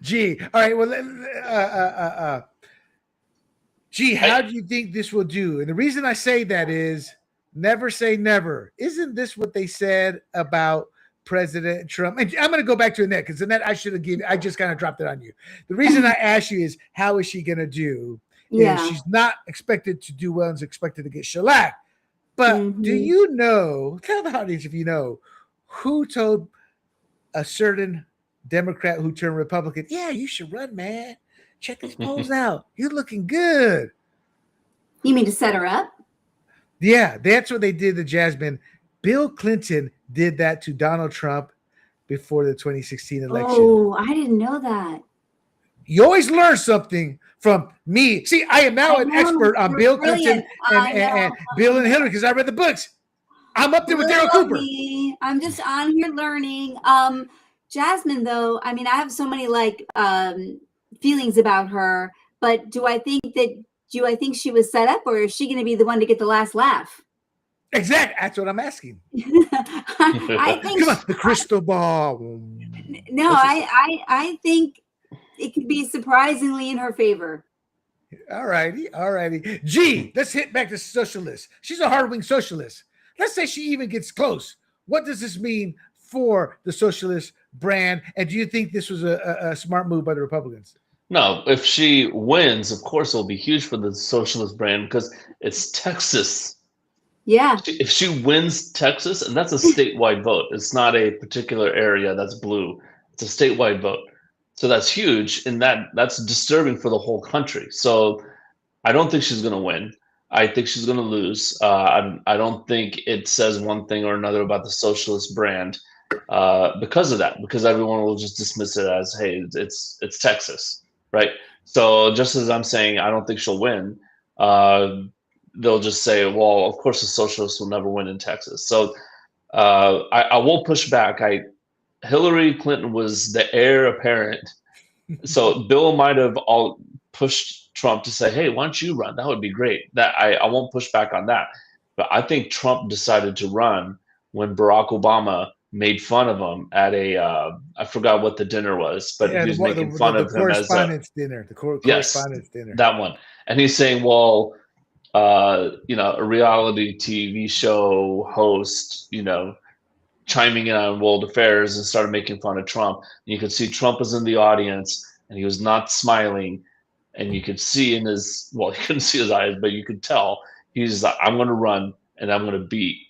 G. All right. Well, G, how do you think this will do? And the reason I say that is never say never. Isn't this what they said about President Trump? And I'm going to go back to Annette because Annette, I just kind of dropped it on you. The reason I asked you is how is she going to do?
Yeah.
She's not expected to do well and is expected to get shellacked. But do you know, tell the audience if you know, who told a certain Democrat who turned Republican, yeah, you should run, man. Check these polls out. You're looking good.
You mean to set her up?
Yeah, that's what they did to Jasmine. Bill Clinton did that to Donald Trump before the 2016 election.
Oh, I didn't know that.
You always learn something from me. See, I am now an expert on Bill Clinton and Bill and Hillary because I read the books. I'm up there with Daryl Cooper.
I'm just on here learning. Jasmine, though, I mean, I have so many feelings about her, but do I think she was set up, or is she going to be the one to get the last laugh?
Exactly. That's what I'm asking.
I think.
Come on, the crystal ball.
No, I think it could be surprisingly in her favor.
All righty. G, let's hit back to socialists. She's a hard-wing socialist. Let's say she even gets close. What does this mean for the socialist brand? And do you think this was a smart move by the Republicans?
No, if she wins, of course, it'll be huge for the socialist brand because it's Texas.
Yeah.
If she wins Texas, and that's a statewide vote, it's not a particular area that's blue. It's a statewide vote. So that's huge, and that's disturbing for the whole country. So I don't think she's going to win. I think she's going to lose. I don't think it says one thing or another about the socialist brand because of that, because everyone will just dismiss it as, hey, it's Texas, right? So just as I'm saying, I don't think she'll win. They'll just say, well, of course the socialists will never win in Texas. So I will push back. Hillary Clinton was the heir apparent. So Bill might have all pushed Trump to say, hey, why don't you run? That would be great. That I won't push back on that. But I think Trump decided to run when Barack Obama made fun of him at a I forgot what the dinner was, but
Yeah,
he was making fun
the
of him as a
correspondence dinner. The
yes,
correspondence dinner.
that one. And he's saying, well, a reality TV show host, chiming in on world affairs and started making fun of Trump. And you could see Trump was in the audience and he was not smiling. And you could see in his, well, you couldn't see his eyes, but you could tell he's like, I'm going to run and I'm going to beat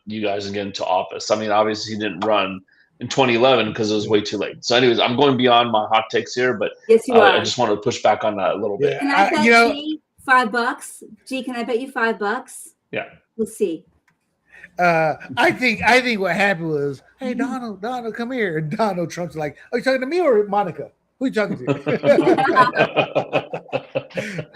you guys and get into office. I mean, obviously he didn't run in 2011 because it was way too late. So anyways, I'm going beyond my hot takes here, but
Yes, you are.
I just wanted to push back on that a little bit.
Can I bet G $5? G, can I bet you $5?
Yeah.
We'll see.
I think what happened was, hey, Donald, come here. And Donald Trump's like, are you talking to me or Monica? Who are you talking to?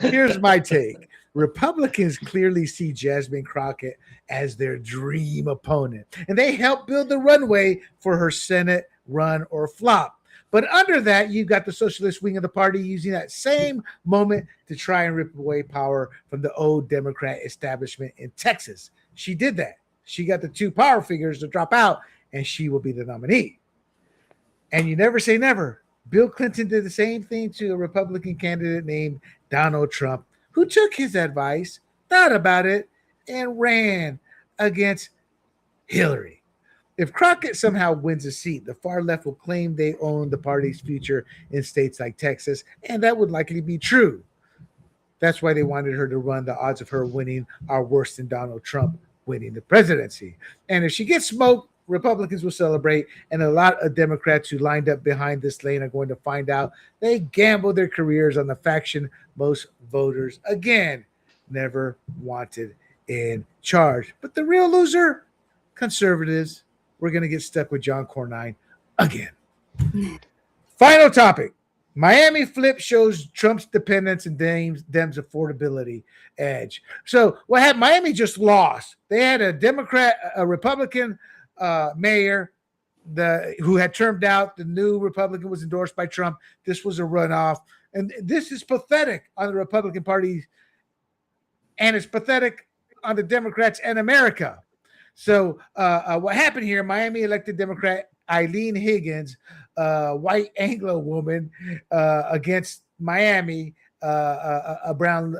Here's my take. Republicans clearly see Jasmine Crockett as their dream opponent, and they help build the runway for her Senate run or flop. But under that, you've got the socialist wing of the party using that same moment to try and rip away power from the old Democrat establishment in Texas. She did that. She got the two power figures to drop out, and she will be the nominee. And you never say never. Bill Clinton did the same thing to a Republican candidate named Donald Trump, who took his advice, thought about it, and ran against Hillary. If Crockett somehow wins a seat, the far left will claim they own the party's future in states like Texas, and that would likely be true. That's why they wanted her to run. The odds of her winning are worse than Donald Trump winning the presidency. And if she gets smoked, Republicans will celebrate, and a lot of Democrats who lined up behind this lane are going to find out they gambled their careers on the faction most voters, again, never wanted in charge. But the real loser, conservatives, we're going to get stuck with John Cornyn again. Final topic. Miami flip shows Trump's dependence and Dems affordability edge. So what happened? Miami just lost. They had a Republican mayor who had termed out. The new Republican was endorsed by Trump. This was a runoff. And this is pathetic on the Republican Party. And it's pathetic on the Democrats and America. So what happened here, Miami elected Democrat Eileen Higgins, white Anglo woman, against Miami, a brown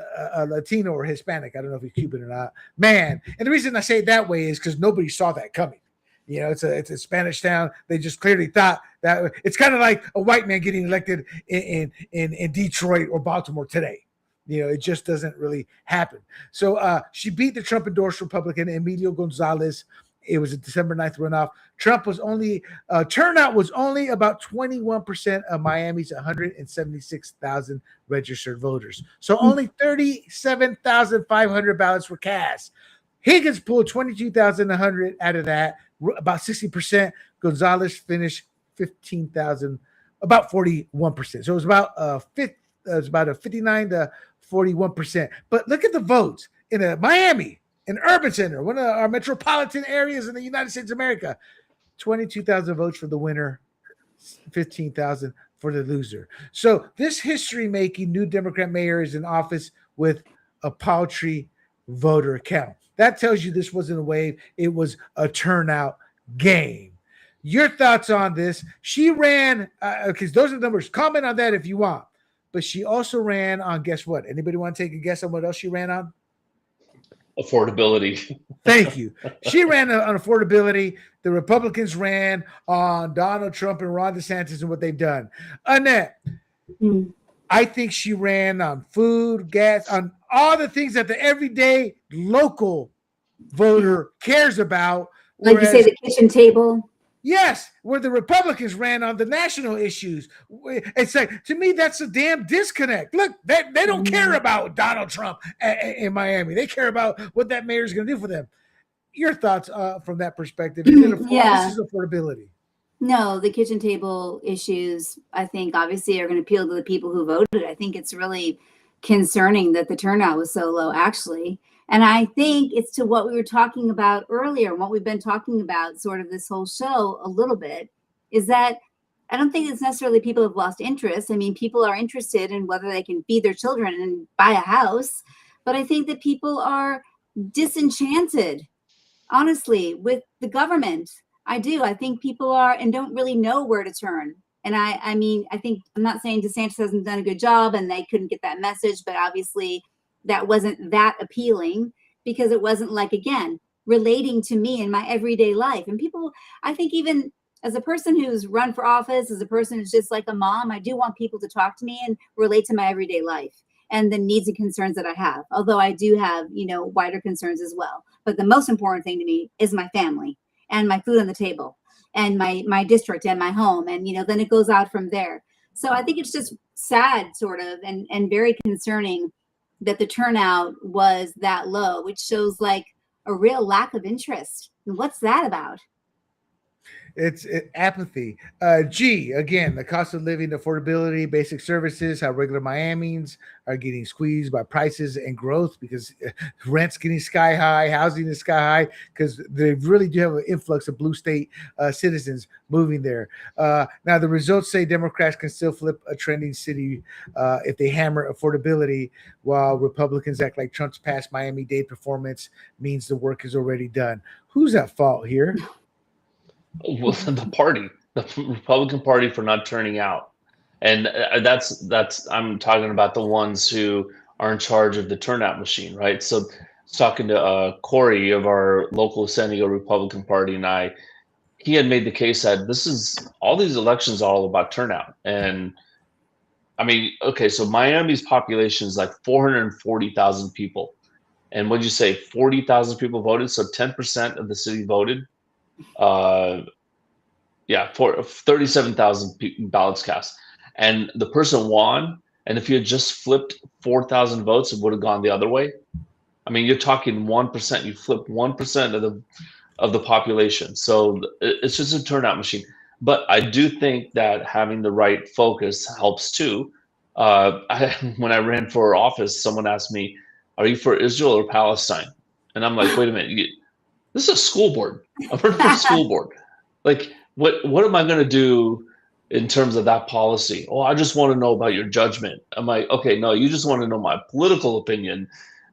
Latino or Hispanic. I don't know if he's Cuban or not. Man, and the reason I say it that way is because nobody saw that coming. It's a Spanish town. They just clearly thought that it's kind of like a white man getting elected in Detroit or Baltimore today. It just doesn't really happen. So she beat the Trump endorsed Republican Emilio Gonzalez. It was a December 9th runoff. Turnout was only about 21% of Miami's 176,000 registered voters. So only 37,500 ballots were cast. Higgins pulled 22,100 out of that, about 60%. Gonzalez finished 15,000, about 41%. So it was about a 59 to 41%. But look at the votes in Miami, an urban center, one of our metropolitan areas in the United States of America. 22,000 votes for the winner, 15,000 for the loser. So this history-making new Democrat mayor is in office with a paltry voter count. That tells you this wasn't a wave. It was a turnout game. Your thoughts on this? She ran, because those are the numbers. Comment on that if you want. But she also ran on, guess what? Anybody want to take a guess on what else she ran on?
Affordability.
Thank you. She ran on affordability. The Republicans ran on Donald Trump and Ron DeSantis and what they've done. Annette, I think she ran on food, gas, on all the things that the everyday local voter cares about.
Like you say, the kitchen table.
Yes, where the Republicans ran on the national issues. It's like, to me, that's a damn disconnect. Look, they don't care about Donald Trump in Miami. They care about what that mayor is going to do for them. Your thoughts from that perspective? This is affordability.
No, the kitchen table issues, I think, obviously are going to appeal to the people who voted. I think it's really concerning that the turnout was so low, actually. And I think it's to what we were talking about earlier, what we've been talking about sort of this whole show a little bit, is that I don't think it's necessarily people have lost interest. I mean, people are interested in whether they can feed their children and buy a house. But I think that people are disenchanted honestly, with the government. I do. I think people are and don't really know where to turn. And I mean, I think I'm not saying DeSantis hasn't done a good job and they couldn't get that message, but obviously that wasn't that appealing because it wasn't like, again, relating to me in my everyday life. And people, I think even as a person who's run for office, as a person who's just like a mom, I do want people to talk to me and relate to my everyday life and the needs and concerns that I have. Although I do have, wider concerns as well. But the most important thing to me is my family and my food on the table and my district and my home. And, then it goes out from there. So I think it's just sad sort of and very concerning that the turnout was that low, which shows like a real lack of interest. And what's that about?
It's apathy. G, again, the cost of living, affordability, basic services, how regular Miamians are getting squeezed by prices and growth because rent's getting sky high, housing is sky high because they really do have an influx of blue state citizens moving there. Now, the results say Democrats can still flip a trending city if they hammer affordability, while Republicans act like Trump's past Miami-Dade performance means the work is already done. Who's at fault here?
Well, the Republican Party for not turning out. And that's I'm talking about the ones who are in charge of the turnout machine, right? So I was talking to Corey of our local San Diego Republican Party, and he had made the case that all these elections are all about turnout. And I mean, okay, so Miami's population is like 440,000 people. And what'd you say, 40,000 people voted? So 10% of the city voted. 37,000 ballots cast, and the person won. And if you had just flipped 4,000 votes, it would have gone the other way. I mean, you're talking 1%. You flipped 1% of the population. So it's just a turnout machine. But I do think that having the right focus helps too. When I ran for office, someone asked me, "Are you for Israel or Palestine?" And I'm like, "Wait a minute. This is a school board. I'm running for a school board. Like, what am I going to do in terms of that policy? Oh, I just want to know about your judgment." I'm like, okay, no, you just want to know my political opinion.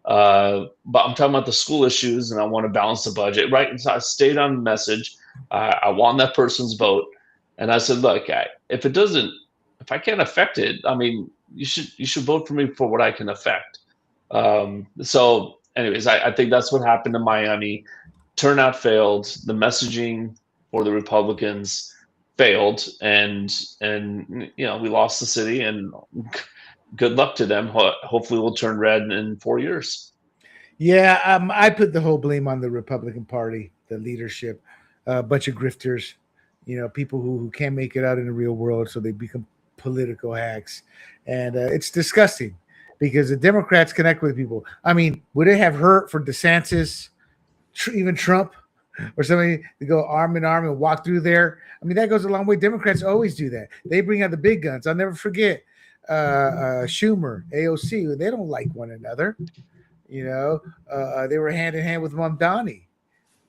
But I'm talking about the school issues, and I want to balance the budget, right? And so I stayed on the message. I want that person's vote, and I said, look, if I can't affect it, I mean, you should vote for me for what I can affect. So, anyways, I think that's what happened in Miami. Turnout failed. The messaging for the Republicans failed, and we lost the city. And good luck to them. Hopefully, we'll turn red in 4 years.
Yeah, I put the whole blame on the Republican Party, the leadership, a bunch of grifters, people who can't make it out in the real world, so they become political hacks, and it's disgusting because the Democrats connect with people. I mean, would it have hurt for DeSantis? Even Trump or somebody to go arm in arm and walk through there? I mean, that goes a long way. Democrats always do that. They bring out the big guns. I'll never forget Schumer, AOC. They don't like one another. They were hand in hand with Mamdani,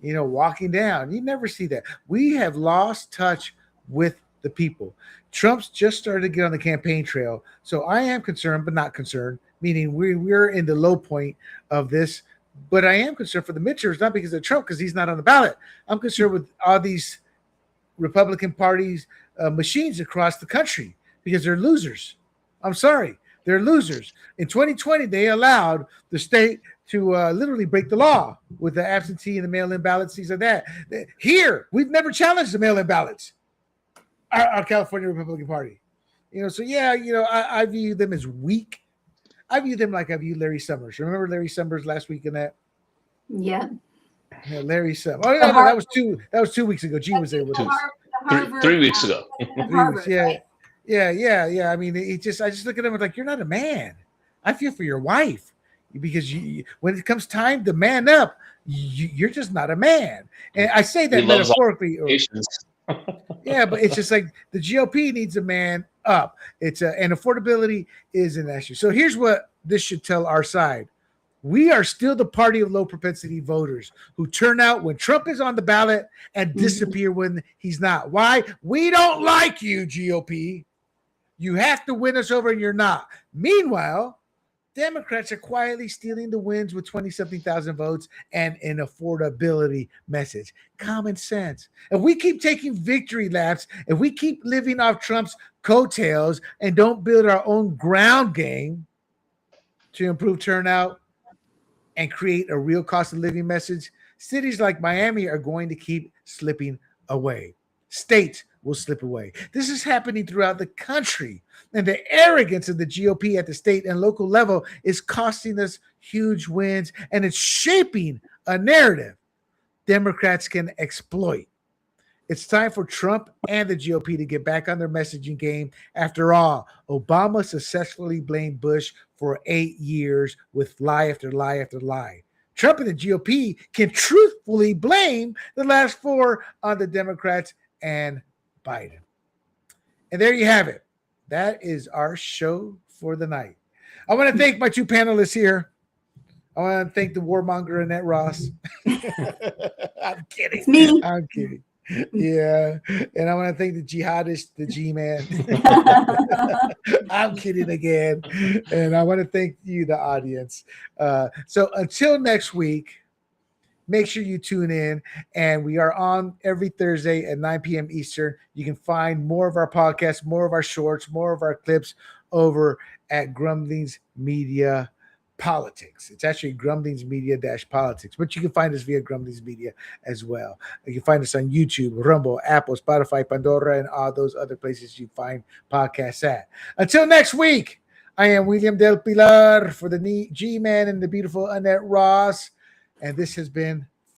walking down. You never see that. We have lost touch with the people. Trump's just started to get on the campaign trail. So I am concerned, but not concerned, meaning we're in the low point of this. But I am concerned for the midterms, not because of Trump, because he's not on the ballot. I'm concerned with all these Republican parties, machines across the country, because they're losers. I'm sorry. They're losers. In 2020, they allowed the state to literally break the law with the absentee and the mail-in ballots, things like that. Here, we've never challenged the mail-in ballots, our California Republican Party. So yeah, I view them as weak. I view them like I view Larry Summers. Remember Larry Summers last week in that?
Yeah.
Yeah, Larry Summers. Oh, no, that was 2 weeks ago. G was there with us.
3 weeks ago.
3 weeks, yeah. Right? Yeah. I mean, I just look at him like, you're not a man. I feel for your wife because when it comes time to man up, you're just not a man. And I say that metaphorically. Yeah, but it's just like the GOP needs a man up. And affordability is an issue. So here's what this should tell our side. We are still the party of low propensity voters who turn out when Trump is on the ballot and disappear when he's not. Why? We don't like you, GOP. You have to win us over and you're not. Meanwhile, Democrats are quietly stealing the wins with 20-something thousand votes and an affordability message. Common sense. If we keep taking victory laps, if we keep living off Trump's coattails and don't build our own ground game to improve turnout and create a real cost of living message, cities like Miami are going to keep slipping away. States will slip away. This is happening throughout the country. And the arrogance of the GOP at the state and local level is costing us huge wins, and it's shaping a narrative Democrats can exploit. It's time for Trump and the GOP to get back on their messaging game. After all, Obama successfully blamed Bush for 8 years with lie after lie after lie. Trump and the GOP can truthfully blame the last 4 on the Democrats and Biden. And there you have it. That is our show for the night. I want to thank my 2 panelists here. I want to thank the warmonger Annette Ross. I'm kidding.
It's me.
I'm kidding. Yeah. And I want to thank the jihadist, the G-man. I'm kidding again. And I want to thank you, the audience. So until next week, make sure you tune in. And we are on every Thursday at 9 p.m. Eastern. You can find more of our podcasts, more of our shorts, more of our clips over at Grumblings Media Politics. It's actually Grumblings Media-Politics, but you can find us via Grumblings Media as well. You can find us on YouTube, Rumble, Apple, Spotify, Pandora, and all those other places you find podcasts at. Until next week, I am William Del Pilar for the G-Man and the beautiful Annette Ross. And this has been